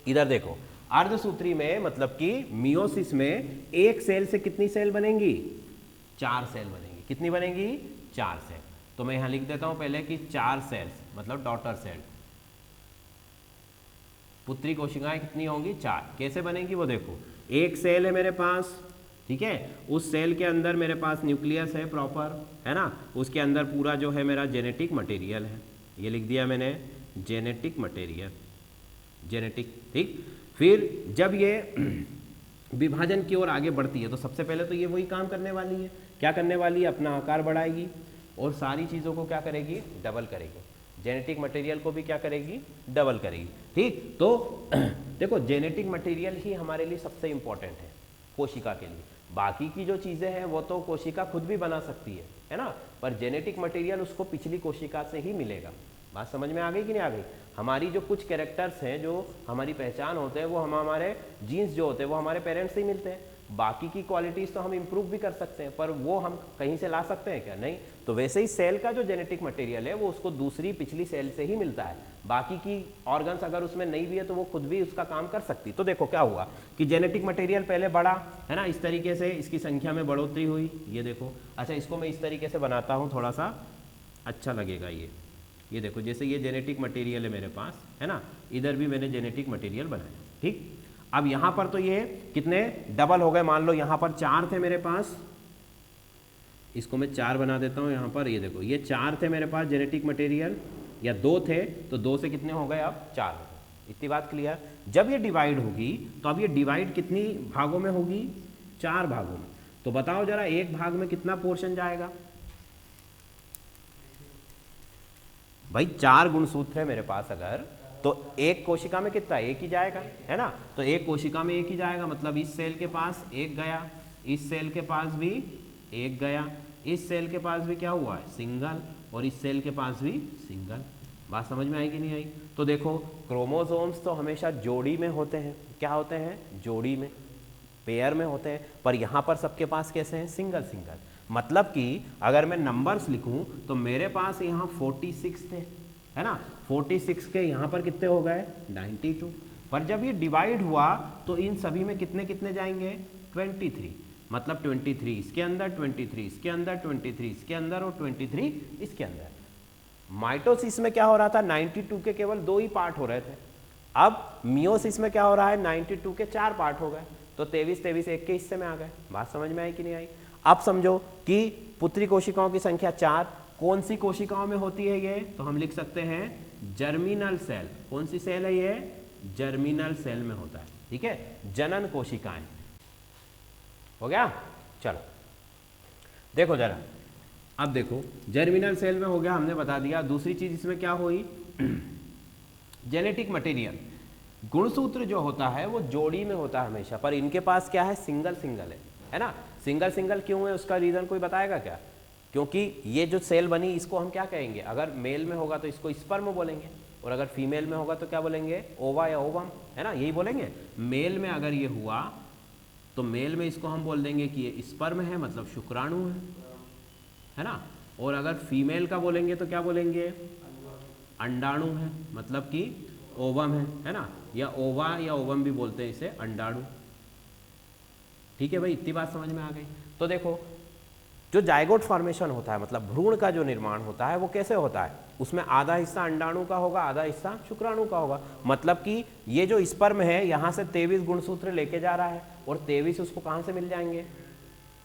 S1: इधर देखो अर्धसूत्री में मतलब कि मियोसिस में एक सेल से कितनी सेल बनेंगी, 4 सेल बनेंगी। कितनी बनेंगी, 4 सेल। तो मैं यहां लिख देता हूं पहले कि 4 सेल्स मतलब डॉटर सेल, पुत्री कोशिकाएं कितनी होंगी, 4। कैसे बनेंगी वो देखो, एक सेल है मेरे पास, ठीक है, उस सेल के अंदर मेरे पास न्यूक्लियस है प्रॉपर, है ना, उसके अंदर पूरा जो है मेरा जेनेटिक मटेरियल है, ये लिख दिया मैंने जेनेटिक मटेरियल, जेनेटिक, ठीक। फिर जब ये विभाजन की ओर आगे बढ़ती है तो सबसे पहले तो ये वही काम करने वाली है, क्या करने वाली है, अपना आकार बढ़ाएगी और सारी चीज़ों को क्या करेगी, डबल करेगी, जेनेटिक मटेरियल को भी क्या करेगी, डबल करेगी, ठीक। तो देखो जेनेटिक मटेरियल ही हमारे लिए सबसे इंपॉर्टेंट है कोशिका के लिए, बाकी की जो चीज़ें हैं वो तो कोशिका खुद भी बना सकती है ना, पर जेनेटिक मटेरियल उसको पिछली कोशिका से ही मिलेगा। बात समझ में आ गई कि नहीं आ गई। हमारी जो कुछ कैरेक्टर्स हैं, जो हमारी पहचान होते हैं, वो हमारे जीन्स जो होते हैं वो हमारे पेरेंट्स से ही मिलते हैं। बाकी की क्वालिटीज़ तो हम इम्प्रूव भी कर सकते हैं, पर वो हम कहीं से ला सकते हैं क्या, नहीं। तो वैसे ही सेल का जो जेनेटिक मटेरियल है वो उसको दूसरी पिछली सेल से ही मिलता है, बाकी की ऑर्गन्स अगर उसमें नहीं भी है तो वो खुद भी उसका काम कर सकती। तो देखो क्या हुआ कि जेनेटिक मटेरियल पहले बढ़ा, है ना, इस तरीके से इसकी संख्या में बढ़ोतरी हुई, ये देखो। अच्छा, इसको मैं इस तरीके से बनाता हूँ, थोड़ा सा अच्छा लगेगा ये देखो, जैसे ये जेनेटिक मटेरियल है मेरे पास, है ना, इधर भी मैंने जेनेटिक मटेरियल बनाया, ठीक। अब यहाँ पर तो ये कितने डबल हो गए, मान लो यहाँ पर 4 थे मेरे पास, इसको मैं 4 बना देता हूँ यहाँ पर, ये देखो ये 4 थे मेरे पास जेनेटिक मटेरियल, या 2 थे तो 2 से कितने हो गए, अब 4 हो गए। इतनी बात क्लियर। जब ये डिवाइड होगी तो अब ये डिवाइड कितनी भागों में होगी, 4 भागों में। तो बताओ जरा एक भाग में कितना पोर्शन जाएगा भाई, 4 गुणसूत्र है मेरे पास अगर, तो एक कोशिका में कितना, एक ही जाएगा, है ना। तो एक कोशिका में एक ही जाएगा, मतलब इस सेल के पास एक गया, इस सेल के पास भी एक गया, इस सेल के पास भी क्या हुआ है, सिंगल, और इस सेल के पास भी सिंगल। बात समझ में आई कि नहीं आई। तो देखो क्रोमोसोम्स तो हमेशा जोड़ी में होते हैं, क्या होते हैं, जोड़ी में, पेयर में होते हैं, पर यहाँ पर सबके पास कैसे हैं, सिंगल सिंगल। मतलब कि अगर मैं नंबर्स लिखूं तो मेरे पास यहाँ 46 थे, है ना, 46 के यहाँ पर कितने हो गए, 92। पर जब ये डिवाइड हुआ तो इन सभी में कितने कितने जाएंगे, 23। मतलब 23 इसके अंदर, 23 इसके अंदर, 23 इसके अंदर और 23 इसके अंदर। माइटोसिस में क्या हो रहा था, 92 के केवल 2 ही पार्ट हो रहे थे। अब मियोसिस में क्या हो रहा है, 92 के 4 पार्ट हो गए, तो 23 एक के हिस्से में आ गए। बात समझ में आई कि नहीं आई। अब समझो कि पुत्री कोशिकाओं की संख्या 4 कौन सी कोशिकाओं में होती है ये, तो हम लिख सकते हैं जर्मिनल सेल। कौन सी सेल है ये, जर्मिनल सेल में होता है, ठीक है, जनन कोशिकाएं। हो गया, चलो देखो जरा, अब देखो जर्मिनल सेल में हो गया, हमने बता दिया। दूसरी चीज इसमें क्या हुई, जेनेटिक मटेरियल, गुणसूत्र जो होता है वो जोड़ी में होता है हमेशा, पर इनके पास क्या है, सिंगल सिंगल है ना। सिंगल सिंगल क्यों है, उसका रीजन कोई बताएगा क्या। क्योंकि ये जो सेल बनी इसको हम क्या कहेंगे, अगर मेल में होगा तो इसको स्पर्म बोलेंगे, और अगर फीमेल में होगा तो क्या बोलेंगे, ओवा या ओवम, है ना, यही बोलेंगे। मेल में अगर ये हुआ तो मेल में इसको हम बोल देंगे कि ये स्पर्म है, मतलब शुक्राणु है ना। और अगर फीमेल का बोलेंगे तो क्या बोलेंगे, अंडाणु है, मतलब कि ओवम है ना, या ओवा या ओवम भी बोलते हैं इसे, अंडाणु। ठीक है भाई, इतनी बात समझ में आ गई। तो देखो जो जाइगोट फॉर्मेशन होता है, मतलब भ्रूण का जो निर्माण होता है वो कैसे होता है, उसमें आधा हिस्सा अंडाणु का होगा, आधा हिस्सा शुक्राणु का होगा। मतलब कि ये जो स्पर्म है यहाँ से 23 गुणसूत्र लेके जा रहा है, और 23 उसको कहाँ से मिल जाएंगे,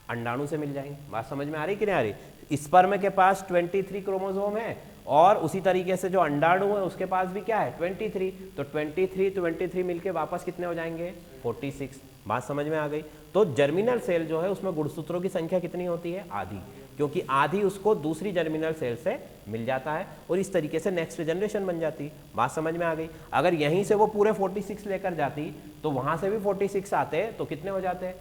S1: अंडाणु से मिल जाएंगे। बात समझ में आ रही कि नहीं आ रही। स्पर्म के पास 23 क्रोमोसोम है, और उसी तरीके से जो अंडाणु है उसके पास भी क्या है, 23। तो 23 मिलके वापस कितने हो जाएंगे, 46। बात समझ में आ गई। तो जर्मिनल सेल जो है उसमें गुणसूत्रों की संख्या कितनी होती है, आधी, क्योंकि आधी उसको दूसरी जर्मिनल सेल से मिल जाता है, और इस तरीके से नेक्स्ट जनरेशन बन जाती है। बात समझ में आ गई। अगर यहीं से वो पूरे 46 लेकर जाती तो वहां से भी 46 आते तो कितने हो जाते,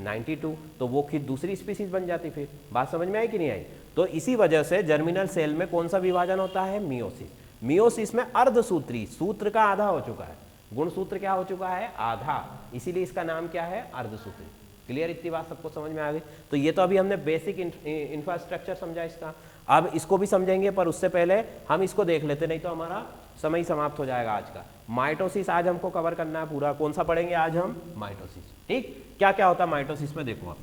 S1: 92, तो वो फिर दूसरी स्पीसीज बन जाती फिर। बात समझ में आई कि नहीं आई। तो इसी वजह से जर्मिनल सेल में कौन सा विभाजन होता है, मियोसिस। मियोसिस में अर्धसूत्री, सूत्र का आधा हो चुका है, गुणसूत्र क्या हो चुका है, आधा, इसीलिए इसका नाम क्या है, अर्धसूत्री। क्लियर, इतनी बात सबको समझ में आ गई। तो ये तो अभी हमने बेसिक इंफ्रास्ट्रक्चर समझा इसका, अब इसको भी समझेंगे, पर उससे पहले हम इसको देख लेते, नहीं तो हमारा समय ही समाप्त हो जाएगा आज का। माइटोसिस आज हमको कवर करना है पूरा। कौन सा पढ़ेंगे आज हम, माइटोसिस। ठीक, क्या क्या होता है माइटोसिस में, देखो आप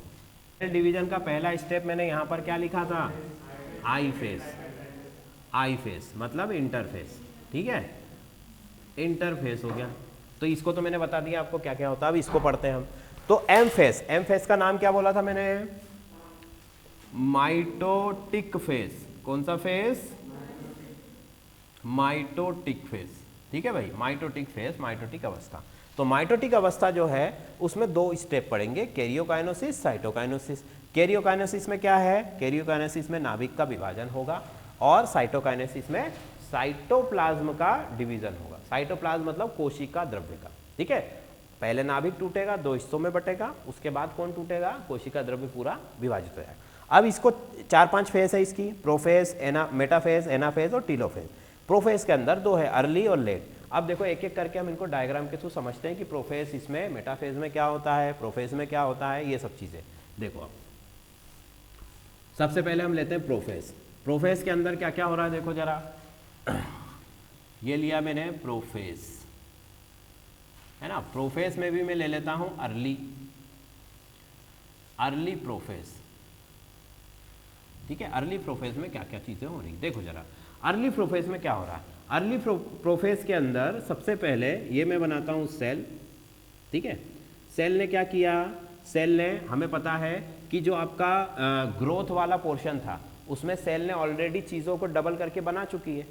S1: सेल डिवीजन का पहला स्टेप मैंने यहाँ पर क्या लिखा था, आई फेस। आई फेस मतलब इंटरफेस, ठीक है, इंटरफेस हो गया। तो इसको तो मैंने बता दिया आपको क्या क्या होता है, अब इसको पढ़ते हैं हम। तो एम फेस, एम फेस का नाम क्या बोला था मैंने, माइटोटिक फेस। कौन सा फेस, माइटोटिक फेस, ठीक है भाई, माइटोटिक फेस, माइटोटिक अवस्था। तो माइटोटिक अवस्था जो है उसमें दो स्टेप पढ़ेंगे, कैरियोकाइनेसिस, साइटोकाइनेसिस। कैरियोकाइनेसिस में क्या है, कैरियोकाइनेसिस में नाभिक का विभाजन होगा, और साइटोकाइनेसिस में साइटोप्लाज्म का डिवीजन होगा। साइटोप्लाज्म मतलब कोशिका द्रव्य का, ठीक है। पहले नाभिक टूटेगा, दो हिस्सों में बटेगा, उसके बाद कौन टूटेगा, कोशिका द्रव्य पूरा विभाजित हो जाएगा। अब इसको 4-5 फेज है इसकी, प्रोफेज, मेटाफेज, एनाफेज और टीलोफेज। प्रोफेज के अंदर दो है, अर्ली और लेट। अब देखो एक एक करके हम इनको डायग्राम के थ्रू समझते हैं कि प्रोफेज इसमें, मेटाफेज में क्या होता है, प्रोफेज में क्या होता है, ये सब चीजें देखो। अब सबसे पहले हम लेते हैं प्रोफेज। प्रोफेज के अंदर क्या क्या हो रहा है देखो जरा, ये लिया मैंने प्रोफेज, है ना। प्रोफेज में भी मैं ले लेता हूं अर्ली, अर्ली प्रोफेज, ठीक है। अर्ली प्रोफेज में क्या क्या चीजें हो रही देखो जरा। अर्ली प्रोफेज में क्या हो रहा है, अर्ली प्रोफेज के अंदर सबसे पहले ये मैं बनाता हूं सेल, ठीक है। सेल ने क्या किया, सेल ने, हमें पता है कि जो आपका ग्रोथ वाला पोर्शन था उसमें सेल ने ऑलरेडी चीज़ों को डबल करके बना चुकी है।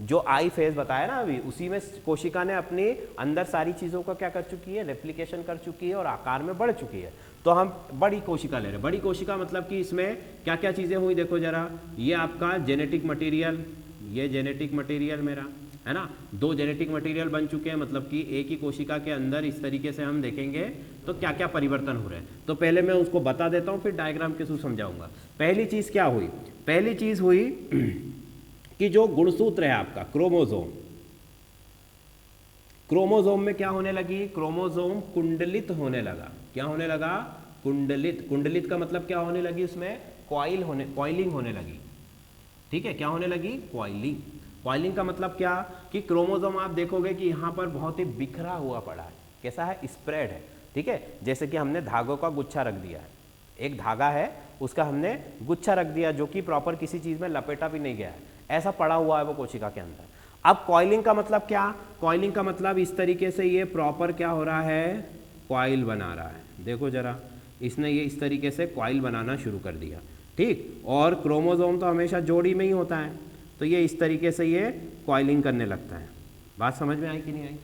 S1: जो आई फेज बताया ना अभी, उसी में कोशिका ने अपने अंदर सारी चीज़ों का क्या कर चुकी है, रेप्लिकेशन कर चुकी है और आकार में बढ़ चुकी है। तो हम बड़ी कोशिका ले रहे हैं। बड़ी कोशिका मतलब कि इसमें क्या क्या चीज़ें हुई देखो जरा, ये आपका जेनेटिक मटेरियल, ये जेनेटिक मटेरियल मेरा, है ना। दो जेनेटिक मटेरियल बन चुके हैं, मतलब कि एक ही कोशिका के अंदर इस तरीके से हम देखेंगे तो क्या क्या परिवर्तन हो रहे हैं। तो पहले मैं उसको बता देता हूँ, फिर डायग्राम के थ्रू समझाऊंगा। पहली चीज़ क्या हुई, पहली चीज़ हुई कि जो गुणसूत्र है आपका क्रोमोजोम, क्रोमोजोम में क्या होने लगी, क्रोमोजोम कुंडलित होने लगा। क्या होने लगा, कुंडलित। कुंडलित का मतलब क्या होने लगी, उसमें कॉइलिंग होने लगी, ठीक है। क्या होने लगी, कॉइलिंग। कॉइलिंग का मतलब क्या, कि क्रोमोजोम आप देखोगे कि यहाँ पर बहुत ही बिखरा हुआ पड़ा है, कैसा है, स्प्रेड है, ठीक है। जैसे कि हमने धागों का गुच्छा रख दिया है, एक धागा है उसका हमने गुच्छा रख दिया जो कि प्रॉपर किसी चीज़ में लपेटा भी नहीं गया है, ऐसा पड़ा हुआ है वो कोशिका के अंदर। अब कॉइलिंग का मतलब क्या, कॉइलिंग का मतलब इस तरीके से ये प्रॉपर क्या हो रहा है, कॉइल बना रहा है। देखो जरा, इसने ये इस तरीके से कॉइल बनाना शुरू कर दिया, ठीक। और क्रोमोजोम तो हमेशा जोड़ी में ही होता है, तो ये इस तरीके से ये कॉइलिंग करने लगता है। बात समझ में आई कि नहीं आई।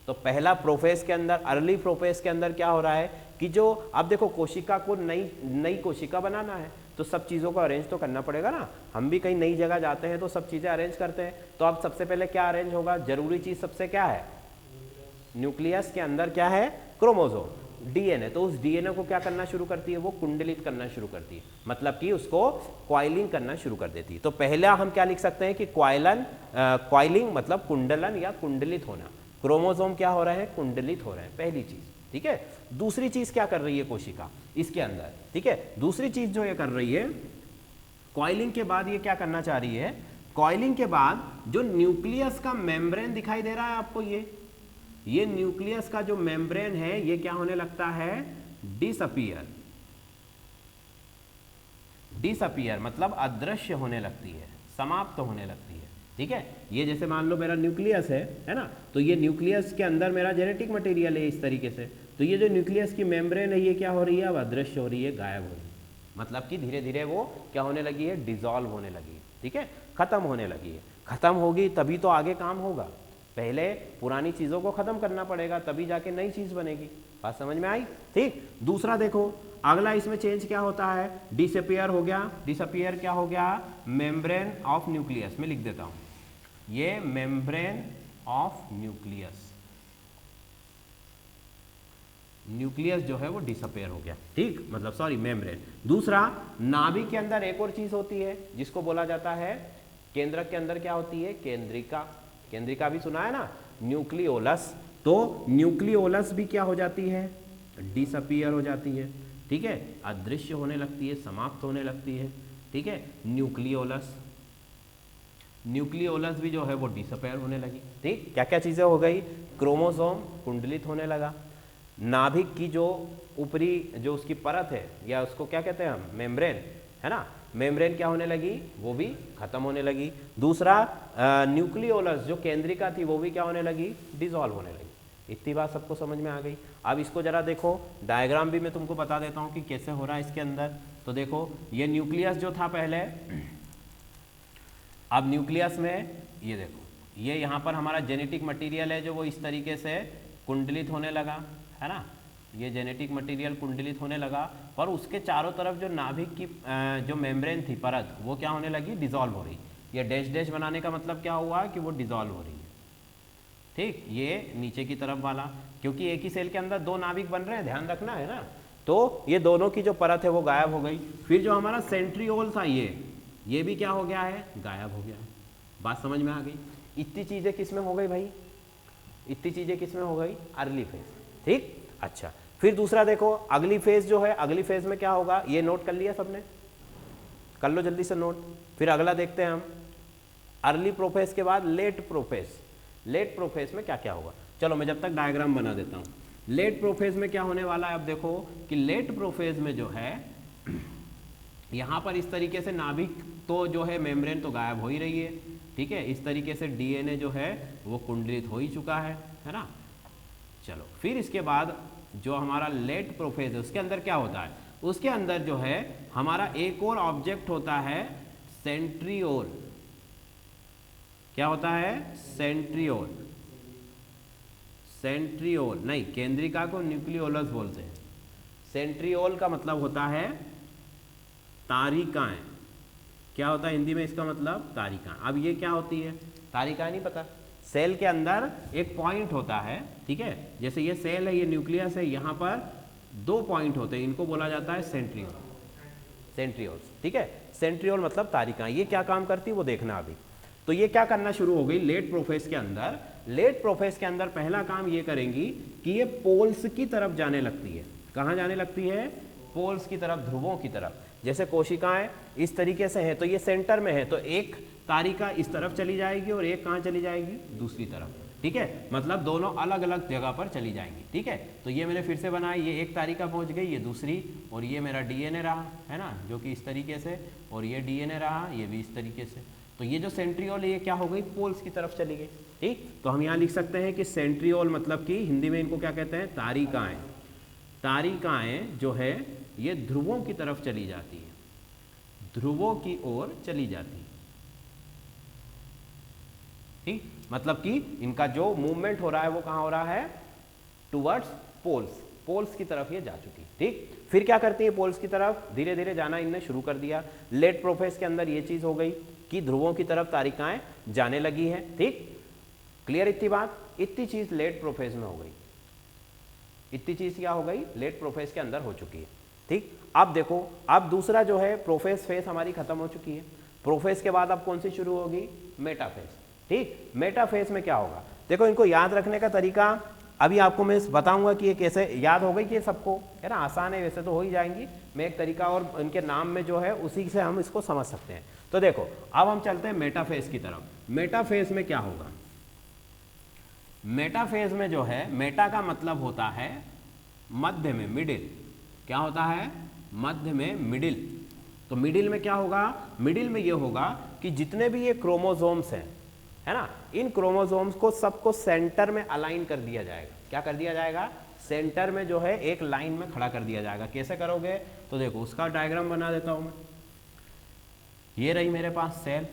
S1: तो पहला प्रोफेज के अंदर, अर्ली प्रोफेज के अंदर क्या हो रहा है कि जो, अब देखो कोशिका को नई कोशिका बनाना है तो सब चीज़ों को अरेंज तो करना पड़ेगा ना। हम भी कहीं नई जगह जाते हैं तो सब चीज़ें अरेंज करते हैं। तो अब सबसे पहले क्या अरेंज होगा, जरूरी चीज़ सबसे क्या है, न्यूक्लियस के अंदर क्या है, क्रोमोजोम, डीएनए। तो उस डीएनए को क्या करना शुरू करती है, वो कुंडलित करना शुरू करती है, मतलब कि उसको कॉइलिंग करना शुरू कर देती है। तो पहला हम क्या लिख सकते हैं कि कॉइलिंग मतलब कुंडलन या कुंडलित होना। क्रोमोजोम क्या हो रहे हैं, कुंडलित हो रहे हैं, पहली चीज, ठीक है। दूसरी चीज क्या कर रही है कोशिका इसके अंदर, ठीक है। दूसरी चीज जो ये कर रही है, कॉइलिंग के बाद ये क्या करना चाह रही है, कॉइलिंग के बाद जो न्यूक्लियस का मेम्ब्रेन दिखाई दे रहा है आपको, ये न्यूक्लियस का जो मेम्ब्रेन है ये क्या होने लगता है, डिसअपीयर। डिसअपीयर मतलब अदृश्य होने लगती है, समाप्त होने लगती है, ठीक है। ये जैसे मान लो मेरा न्यूक्लियस है ना, तो ये न्यूक्लियस के अंदर मेरा जेनेटिक मटेरियल है इस तरीके से। तो ये जो न्यूक्लियस की मेम्ब्रेन है ये क्या हो रही है, अब अदृश्य हो रही है, गायब हो रही है, मतलब कि धीरे धीरे वो क्या होने लगी है, डिसॉल्व होने लगी है, ठीक है, खत्म होने लगी है। खत्म होगी तभी तो आगे काम होगा, पहले पुरानी चीज़ों को खत्म करना पड़ेगा तभी जाके नई चीज़ बनेगी। बात समझ में आई, ठीक। दूसरा देखो, अगला इसमें चेंज क्या होता है, डिसअपीयर हो गया। डिसअपीयर क्या हो गया, मेम्ब्रेन ऑफ न्यूक्लियस, में लिख देता हूं, ये मेम्ब्रेन ऑफ न्यूक्लियस, न्यूक्लियस जो है वो डिसअपीयर हो गया, ठीक, मतलब सॉरी मेम्ब्रेन। दूसरा, नाभिक के अंदर एक और चीज होती है जिसको बोला जाता है, केंद्रक के अंदर क्या होती है, केंद्रिका। केंद्रिका भी सुना है ना, न्यूक्लियोलस। तो न्यूक्लियोलस भी क्या हो जाती है, डिसअपीयर हो जाती है, ठीक है, अदृश्य होने लगती है, समाप्त होने लगती है, ठीक है। न्यूक्लियोलस भी जो है वो डिसअपीयर होने लगी, ठीक। क्या क्या चीज़ें हो गई, क्रोमोसोम कुंडलित होने लगा, नाभिक की जो ऊपरी जो उसकी परत है या उसको क्या कहते हैं हम, मेम्ब्रेन, है ना, मेम्ब्रेन क्या होने लगी, वो भी खत्म होने लगी। दूसरा न्यूक्लियोलस जो केंद्रिका थी वो भी क्या होने लगी, डिसॉल्व होने लगी। इतनी बात सबको समझ में आ गई। अब इसको जरा देखो, डायग्राम भी मैं तुमको बता देता हूँ कि कैसे हो रहा है इसके अंदर। तो देखो ये न्यूक्लियस जो था पहले, अब न्यूक्लियस में ये देखो, ये यहाँ पर हमारा जेनेटिक मटेरियल है जो वो इस तरीके से कुंडलित होने लगा, है ना, ये जेनेटिक मटेरियल कुंडलित होने लगा, पर उसके चारों तरफ जो नाभिक की जो मेम्ब्रेन थी परत, वो क्या होने लगी, डिसॉल्व हो रही। ये डैश डैश बनाने का मतलब क्या हुआ कि वो डिसॉल्व हो रही है, ठीक। ये नीचे की तरफ वाला, क्योंकि एक ही सेल के अंदर दो नाभिक बन रहे हैं, ध्यान रखना है ना, तो ये दोनों की जो परत है वो गायब हो गई। फिर जो हमारा सेंट्रियोल था ये भी क्या हो गया है, गायब हो गया है। बात समझ में आ गई। इतनी चीजें किस में हो गई भाई, इतनी चीजें किस में हो गई, अर्ली फेज, ठीक। अच्छा, फिर दूसरा देखो, अगली फेज जो है, अगली फेज में क्या होगा, ये नोट कर लिया सबने, कर लो जल्दी से नोट। फिर अगला देखते हैं हम, अर्ली प्रोफेज के बाद लेट प्रोफेज। लेट प्रोफेज में क्या क्या होगा, चलो मैं जब तक डायग्राम बना देता हूं। लेट प्रोफेज में क्या होने वाला है, अब देखो कि लेट प्रोफेज में जो है यहां पर इस तरीके से नाभिक तो जो है मेम्ब्रेन तो गायब हो ही रही है, ठीक है, इस तरीके से डीएनए जो है वो कुंडलित हो ही चुका है ना। चलो फिर इसके बाद जो हमारा लेट प्रोफेज है उसके अंदर क्या होता है, उसके अंदर जो है हमारा एक और ऑब्जेक्ट होता है सेंट्रियोल। क्या होता है, सेंट्रियोल। सेंट्रियोल नहीं, केंद्रिका को न्यूक्लियोलस बोलते हैं। सेंट्रियोल का मतलब होता है तारिकाएं। क्या होता है हिंदी में इसका मतलब, तारिकाएं। अब ये क्या होती है, तारिकाएं नहीं पता। सेल के अंदर एक पॉइंट होता है, ठीक है, जैसे ये सेल है, ये न्यूक्लियस है, यहाँ पर दो पॉइंट होते हैं, इनको बोला जाता है सेंट्रियोल, सेंट्रियोल्स, ठीक है। सेंट्रियोल मतलब तारिकाएं। ये क्या काम करती है वो देखना अभी। तो ये क्या करना शुरू हो गई लेट प्रोफेज के अंदर। लेट प्रोफेज के अंदर पहला काम ये करेंगी कि ये पोल्स की तरफ जाने लगती है। कहाँ जाने लगती है, पोल्स की तरफ, ध्रुवों की तरफ। जैसे कोशिकाएं इस तरीके से हैं तो ये सेंटर में है, तो एक तारिका इस तरफ चली जाएगी और एक कहाँ चली जाएगी, दूसरी तरफ, ठीक है, मतलब दोनों अलग अलग जगह पर चली जाएंगी, ठीक है। तो ये मैंने फिर से बनाया, ये एक तारिका पहुंच गई, ये दूसरी, और ये मेरा डीएनए रहा, है ना, जो कि इस तरीके से, और ये डीएनए रहा, ये भी इस तरीके से। तो ये जो सेंट्रियोल है ये क्या हो गई, पोल्स की तरफ चली गई, ठीक। तो हम यहाँ लिख सकते हैं कि सेंट्रियोल मतलब कि हिंदी में इनको क्या कहते हैं, तारिकाएं। तारिकाएं जो है ये ध्रुवों की तरफ चली जाती है, ध्रुवों की ओर चली जाती है, ठीक। मतलब कि इनका जो मूवमेंट हो रहा है वो कहाँ हो रहा है, टुवर्ड्स पोल्स, पोल्स की तरफ ये जा चुकी है, ठीक। फिर क्या करती है, पोल्स की तरफ धीरे धीरे जाना इनने शुरू कर दिया। लेट प्रोफेज के अंदर ये चीज हो गई कि ध्रुवों की तरफ तारिकाएं जाने लगी हैं, ठीक। क्लियर इतनी बात। इतनी चीज लेट प्रोफेज में हो गई, इतनी चीज क्या हो गई, लेट प्रोफेज के अंदर हो चुकी है, ठीक। अब देखो, अब दूसरा जो है प्रोफेज फेज हमारी खत्म हो चुकी है। प्रोफेज के बाद अब कौन सी शुरू होगी, मेटाफेज, ठीक। मेटाफेज में क्या होगा, देखो इनको याद रखने का तरीका अभी आपको मैं बताऊंगा कि ये कैसे याद हो गई कि ये सबको, है ना, आसान है, वैसे तो हो ही जाएंगी। मैं एक तरीका और इनके नाम में जो है उसी से हम इसको समझ सकते हैं। तो देखो अब हम चलते हैं मेटाफेज की तरफ। मेटाफेज में क्या होगा, मेटाफेज में जो है, मेटा का मतलब होता है मध्य में, मिडिल। क्या होता है, मध्य में, मिडिल। तो मिडिल में क्या होगा, मिडिल में ये होगा कि जितने भी ये क्रोमोसोम्स हैं, है ना, इन क्रोमोसोम्स को सबको सेंटर में अलाइन कर दिया जाएगा। क्या कर दिया जाएगा, सेंटर में जो है एक लाइन में खड़ा कर दिया जाएगा। कैसे करोगे, तो देखो उसका डायग्राम बना देता हूं मैं। ये रही मेरे पास सेल,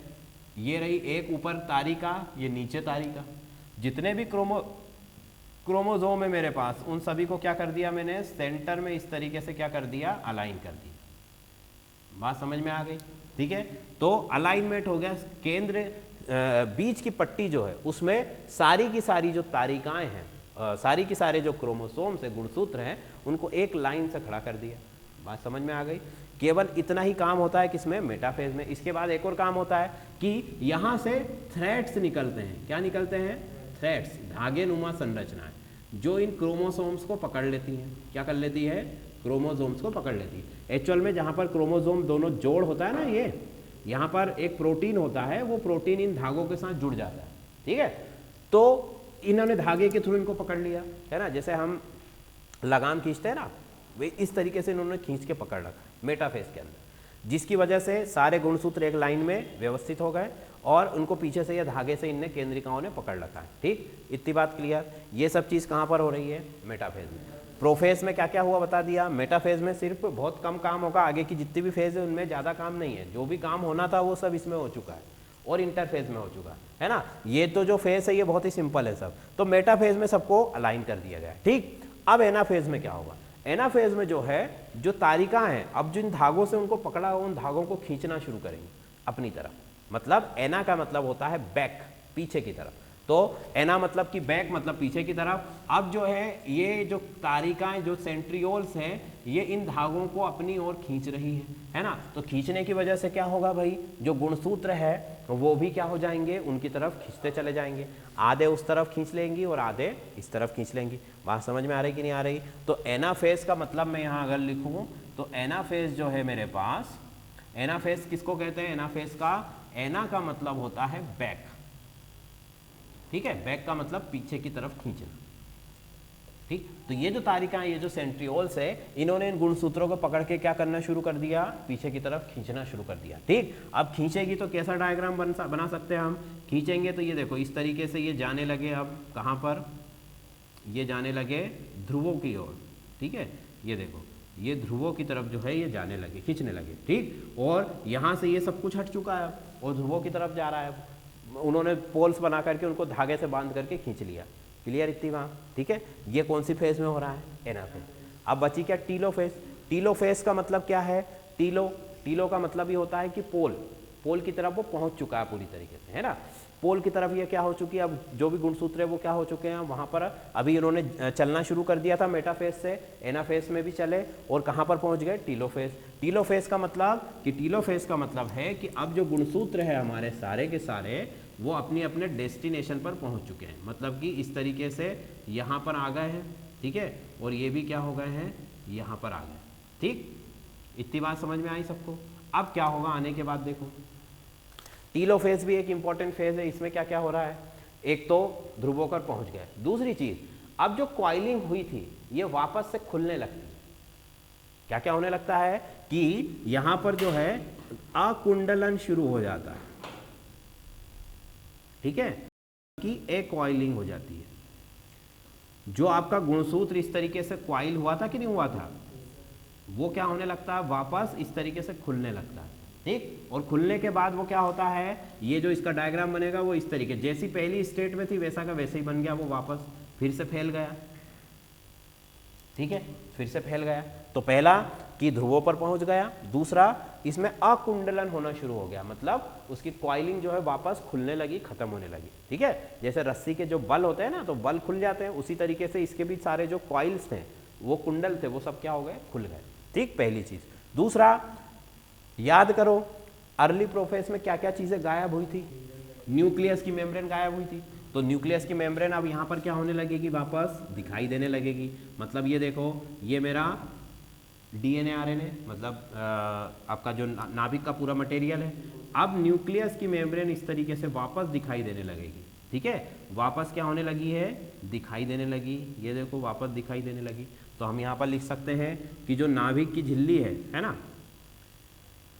S1: ये रही एक ऊपर तारिका, ये नीचे तारिका। जितने भी क्रोमोसोम है मेरे पास, उन सभी को क्या कर दिया मैंने, सेंटर में इस तरीके से क्या कर दिया, अलाइन कर दिया। बात समझ में आ गई, ठीक है। तो अलाइनमेंट हो गया, केंद्र बीच की पट्टी जो है उसमें सारी की सारी जो तारिकाएं हैं, सारी की सारे जो क्रोमोसोम्स है, गुणसूत्र हैं, उनको एक लाइन से खड़ा कर दिया। बात समझ में आ गई। केवल इतना ही काम होता है किसमें, मेटाफेज में। इसके बाद एक और काम होता है कि यहां से थ्रेड्स निकलते हैं। क्या निकलते हैं, थ्रेड्स, धागे नुमा संरचनाएं। जो इन क्रोमोसोम्स को पकड़ लेती हैं। क्या कर लेती है? क्रोमोसोम्स को पकड़ लेती है। एक्चुअल में जहाँ पर क्रोमोसोम दोनों जोड़ होता है ना, ये यहाँ पर एक प्रोटीन होता है, वो प्रोटीन इन धागों के साथ जुड़ जाता है, ठीक है। तो इन्होंने धागे के थ्रू इनको पकड़ लिया, है ना, जैसे हम लगाम खींचते हैं ना, वे इस तरीके से इन्होंने खींच के पकड़ रखा मेटाफेज के अंदर, जिसकी वजह से सारे गुणसूत्र एक लाइन में व्यवस्थित हो गए और उनको पीछे से या धागे से इनने केंद्रिकाओं ने पकड़ रखा है। ठीक, इतनी बात क्लियर। ये सब चीज़ कहाँ पर हो रही है? मेटाफेज में। प्रोफेज में क्या क्या हुआ बता दिया। मेटाफेज में सिर्फ बहुत कम काम होगा, आगे की जितनी भी फेज है उनमें ज़्यादा काम नहीं है, जो भी काम होना था वो सब इसमें हो चुका है और इंटरफेज में हो चुका है ना। ये तो जो फेज है ये बहुत ही सिंपल है सब, तो मेटाफेज में सबको अलाइन कर दिया गया है। ठीक, अब एनाफेज में क्या होगा? एनाफेज में जो है, जो तारिका हैं, अब जिन धागों से उनको पकड़ा हो उन धागों को खींचना शुरू करेंगे अपनी तरफ। मतलब एना का मतलब होता है बैक, पीछे की तरफ, तो एना मतलब कि बैक मतलब पीछे की तरफ। अब जो है ये जो तारिकाएं, जो सेंट्रियोल्स हैं, ये इन धागों को अपनी ओर खींच रही है ना। तो खींचने की वजह से क्या होगा भाई? जो गुणसूत्र है वो भी क्या हो जाएंगे? उनकी तरफ खींचते चले जाएंगे। आधे उस तरफ खींच लेंगी और आधे इस तरफ खींच लेंगी। बात समझ में आ रही कि नहीं आ रही? तो एनाफेज का मतलब मैं यहाँ अगर लिखूँ तो एनाफेज जो है मेरे पास, एनाफेज किसको कहते हैं? एनाफेज का, एना का मतलब होता है बैक, ठीक है। बैक का मतलब पीछे की तरफ खींचना। ठीक, तो ये जो तारिकाएं, ये जो सेंट्रियोल्स है, इन्होंने इन गुणसूत्रों को पकड़ के क्या करना शुरू कर दिया? पीछे की तरफ खींचना शुरू कर दिया। ठीक, अब खींचेगी तो कैसा डायग्राम बना सकते हैं हम? खींचेंगे तो ये देखो इस तरीके से ये जाने लगे। अब कहाँ पर? ये जाने लगे ध्रुवों की ओर, ठीक है। ये देखो ये ध्रुवों की तरफ जो है ये जाने लगे, खींचने लगे। ठीक, और यहाँ से ये सब कुछ हट चुका है और ध्रुवों की तरफ जा रहा है। उन्होंने पोल्स बना करके उनको धागे से बांध करके खींच लिया। क्लियर इतनी वहाँ? ठीक है, ये कौन सी फेज में हो रहा है? एनाफेज। अब बची क्या? टीलोफेज। टीलोफेज का मतलब क्या है? टीलो का मतलब ये होता है कि पोल की तरफ वो पहुंच चुका है पूरी तरीके से, है ना। पोल की तरफ ये क्या हो चुकी है? अब जो भी गुणसूत्र है वो क्या हो चुके हैं वहाँ पर? अभी इन्होंने चलना शुरू कर दिया था मेटाफेज से, एनाफेज में भी चले और कहाँ पर पहुँच गए? टीलोफेज। टीलोफेज का मतलब है कि अब जो गुणसूत्र है हमारे सारे के सारे वो अपने अपने डेस्टिनेशन पर पहुंच चुके हैं। मतलब कि इस तरीके से यहाँ पर आ गए हैं, ठीक है, और ये भी क्या हो गए हैं? यहाँ पर आ गए। ठीक, इतनी बात समझ में आई सबको? अब क्या होगा आने के बाद? देखो टीलोफेज भी एक इंपॉर्टेंट फेज है। इसमें क्या क्या हो रहा है? एक तो ध्रुवों पर पहुंच गए, दूसरी चीज अब जो क्वाइलिंग हुई थी ये वापस से खुलने लगती है। क्या क्या होने लगता है? कि यहां पर जो है अकुंडलन शुरू हो जाता है, ठीक है, कि एक क्वाइलिंग हो जाती है। जो आपका गुणसूत्र इस तरीके से क्वाइल हुआ था कि नहीं हुआ था, वो क्या होने लगता है? वापस इस तरीके से खुलने लगता है। ठीक, और खुलने के बाद वो क्या होता है? ये जो इसका डायग्राम बनेगा वो इस तरीके, जैसी पहली स्टेट में थी वैसा का वैसे ही बन गया, वो वापस फिर से फैल गया। ठीक है, फिर से फैल गया। तो पहला कि ध्रुवों पर पहुंच गया, दूसरा इसमें अकुंडलन होना शुरू हो गया, मतलब उसकी क्वाइलिंग जो है वापस खुलने लगी, खत्म होने लगी। ठीक है, जैसे रस्सी के जो बल होते हैं ना, तो बल खुल जाते हैं, उसी तरीके से इसके भी सारे जो क्वाइल्स थे, वो कुंडल थे, वो सब क्या हो गए? खुल गए। ठीक, पहली चीज। दूसरा, याद करो अर्ली प्रोफेज में क्या क्या चीजें गायब हुई थी? न्यूक्लियस की मेम्ब्रेन गायब हुई थी। तो न्यूक्लियस की मेम्ब्रेन अब यहाँ पर क्या होने लगेगी? वापस दिखाई देने लगेगी। मतलब ये देखो, ये मेरा डीएनए आरएनए, मतलब आपका जो नाभिक का पूरा मटेरियल है। अब न्यूक्लियस की मेम्ब्रेन इस तरीके से वापस दिखाई देने लगेगी। ठीक है, वापस क्या होने लगी है? दिखाई देने लगी। ये देखो वापस दिखाई देने लगी। तो हम यहाँ पर लिख सकते हैं कि जो नाभिक की झिल्ली है ना,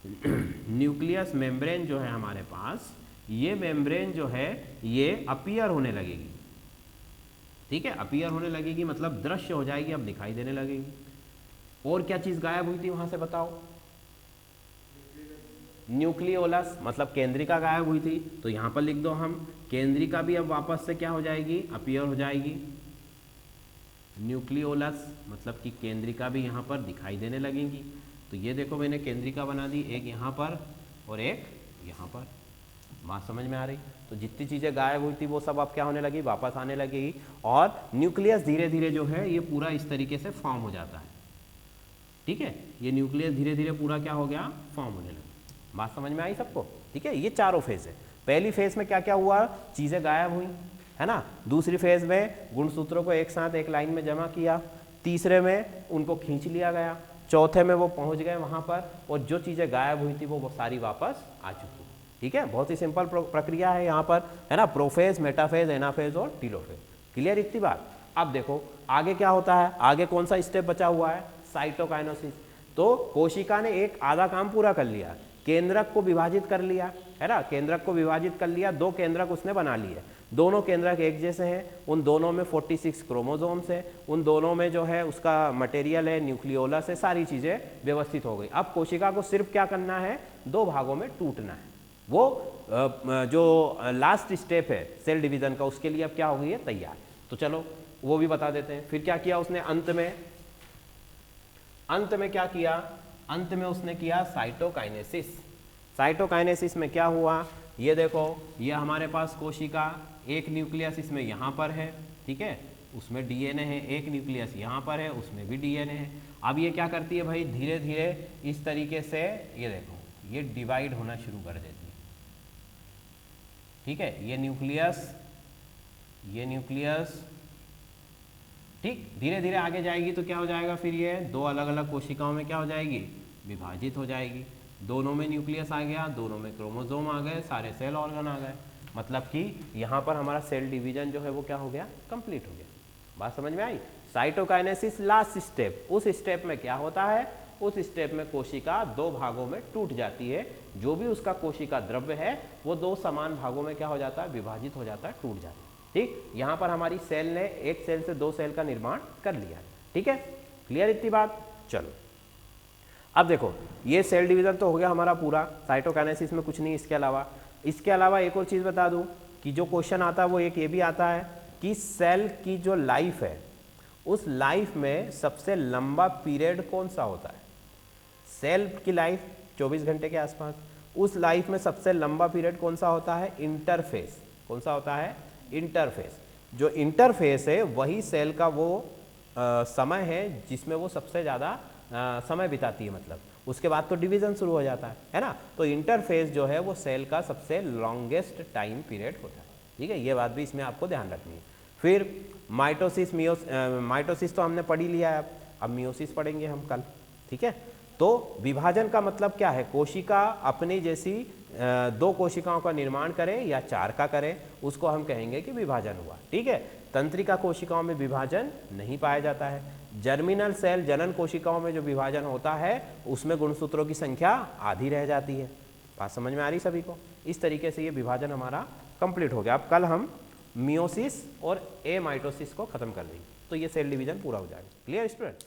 S1: न्यूक्लियस मेम्ब्रेन जो है हमारे पास, ये मेम्ब्रेन जो है ये अपीयर होने लगेगी। ठीक है, अपीयर होने लगेगी मतलब दृश्य हो जाएगी, अब दिखाई देने लगेगी। और क्या चीज गायब हुई थी वहां से बताओ? न्यूक्लियोलस, मतलब केंद्रिका गायब हुई थी। तो यहां पर लिख दो हम, केंद्रिका भी अब वापस से क्या हो जाएगी? अपीयर हो जाएगी। न्यूक्लियोलस मतलब कि केंद्रिका भी यहां पर दिखाई देने लगेंगी। तो ये देखो मैंने केंद्रिका बना दी, एक यहाँ पर और एक यहाँ पर। बात समझ में आ रही? तो जितनी चीजें गायब हुई थी वो सब अब क्या होने लगी? वापस आने लगेगी। और न्यूक्लियस धीरे धीरे जो है ये पूरा इस तरीके से फॉर्म हो जाता है। ठीक है, ये न्यूक्लियस धीरे धीरे पूरा क्या हो गया? फॉर्म होने लगा। बात समझ में आई सबको? ठीक है, ये चारों फेज है। पहली फेज में क्या क्या हुआ? चीजें गायब हुई, है ना। दूसरी फेज में गुणसूत्रों को एक साथ एक लाइन में जमा किया, तीसरे में उनको खींच लिया गया, चौथे में वो पहुंच गए वहां पर और जो चीज़ें गायब हुई थी वो सारी वापस आ चुकी। ठीक है, बहुत ही सिंपल प्रक्रिया है यहाँ पर, है ना। प्रोफेज, मेटाफेज, एनाफेज और टीलोफेज। क्लियर इतनी बात। अब देखो आगे क्या होता है, आगे कौन सा स्टेप बचा हुआ है, साइटोकाइनेसिस। तो कोशिका ने एक आधा काम पूरा कर लिया, केंद्रक को विभाजित कर लिया, है ना। केंद्रक को विभाजित कर लिया, 2 केंद्रक उसने बना लिए, दोनों केंद्रक एक जैसे हैं, उन दोनों में 46 क्रोमोसोम्स है, उन दोनों में जो है उसका मटेरियल है, न्यूक्लियोलस है, सारी चीज़ें व्यवस्थित हो गई। अब कोशिका को सिर्फ क्या करना है, 2 भागों में टूटना है। वो जो लास्ट स्टेप है सेल डिवीजन का, उसके लिए अब क्या हो गई है, तैयार। तो चलो वो भी बता देते हैं। फिर क्या किया उसने अंत में क्या किया, अंत में उसने किया साइटोकाइनेसिस। साइटोकाइनेसिस में क्या हुआ, ये देखो, ये हमारे पास कोशिका, एक न्यूक्लियस इसमें यहाँ पर है, ठीक है, उसमें डीएनए है, एक न्यूक्लियस यहाँ पर है, उसमें भी डीएनए है। अब ये क्या करती है भाई, धीरे धीरे इस तरीके से ये देखो, ये डिवाइड होना शुरू कर देती है। ठीक है, ये न्यूक्लियस, ठीक, धीरे धीरे आगे जाएगी तो क्या हो जाएगा, फिर ये 2 अलग अलग कोशिकाओं में क्या हो जाएगी, विभाजित हो जाएगी। दोनों में न्यूक्लियस आ गया, दोनों में क्रोमोसोम आ गए, सारे सेल ऑर्गन आ गए। मतलब कि यहाँ पर हमारा सेल डिवीजन जो है वो क्या हो गया, कंप्लीट हो गया। बात समझ में आई। साइटोकाइनेसिस लास्ट स्टेप, उस स्टेप में क्या होता है, उस स्टेप में कोशिका 2 भागों में टूट जाती है। जो भी उसका कोशिका द्रव्य है वो 2 समान भागों में क्या हो जाता है, विभाजित हो जाता है, टूट जाता है। ठीक, यहाँ पर हमारी सेल ने एक सेल से 2 सेल का निर्माण कर लिया। ठीक है, क्लियर इतनी बात। चलो अब देखो, ये सेल डिवीजन तो हो गया हमारा पूरा, साइटोकाइनेसिस में कुछ नहीं इसके अलावा एक और चीज़ बता दूं कि जो क्वेश्चन आता है वो एक ये भी आता है कि सेल की जो लाइफ है, उस लाइफ में सबसे लंबा पीरियड कौन सा होता है। सेल की लाइफ 24 घंटे के आसपास, उस लाइफ में सबसे लंबा पीरियड कौन सा होता है, इंटरफेस। कौन सा होता है, इंटरफेस। जो इंटरफेस है वही सेल का वो समय है जिसमें वो सबसे ज़्यादा समय बिताती है, मतलब उसके बाद तो डिवीजन शुरू हो जाता है ना। तो इंटरफेस जो है वो सेल का सबसे लॉन्गेस्ट टाइम पीरियड होता है। ठीक है, ये बात भी इसमें आपको ध्यान रखनी है। फिर माइटोसिस, माइटोसिस तो हमने पढ़ ही लिया है, अब मियोसिस पढ़ेंगे हम कल। ठीक है, तो विभाजन का मतलब क्या है, कोशिका अपनी जैसी 2 कोशिकाओं का निर्माण करे या 4 का करे, उसको हम कहेंगे कि विभाजन हुआ। ठीक है, तंत्रिका कोशिकाओं में विभाजन नहीं पाया जाता है। जर्मिनल सेल, जनन कोशिकाओं में जो विभाजन होता है उसमें गुणसूत्रों की संख्या आधी रह जाती है। बात समझ में आ रही सभी को। इस तरीके से ये विभाजन हमारा कंप्लीट हो गया। अब कल हम मियोसिस और एमाइटोसिस को खत्म कर देंगे, तो ये सेल डिवीजन पूरा हो जाएगा। Clear student.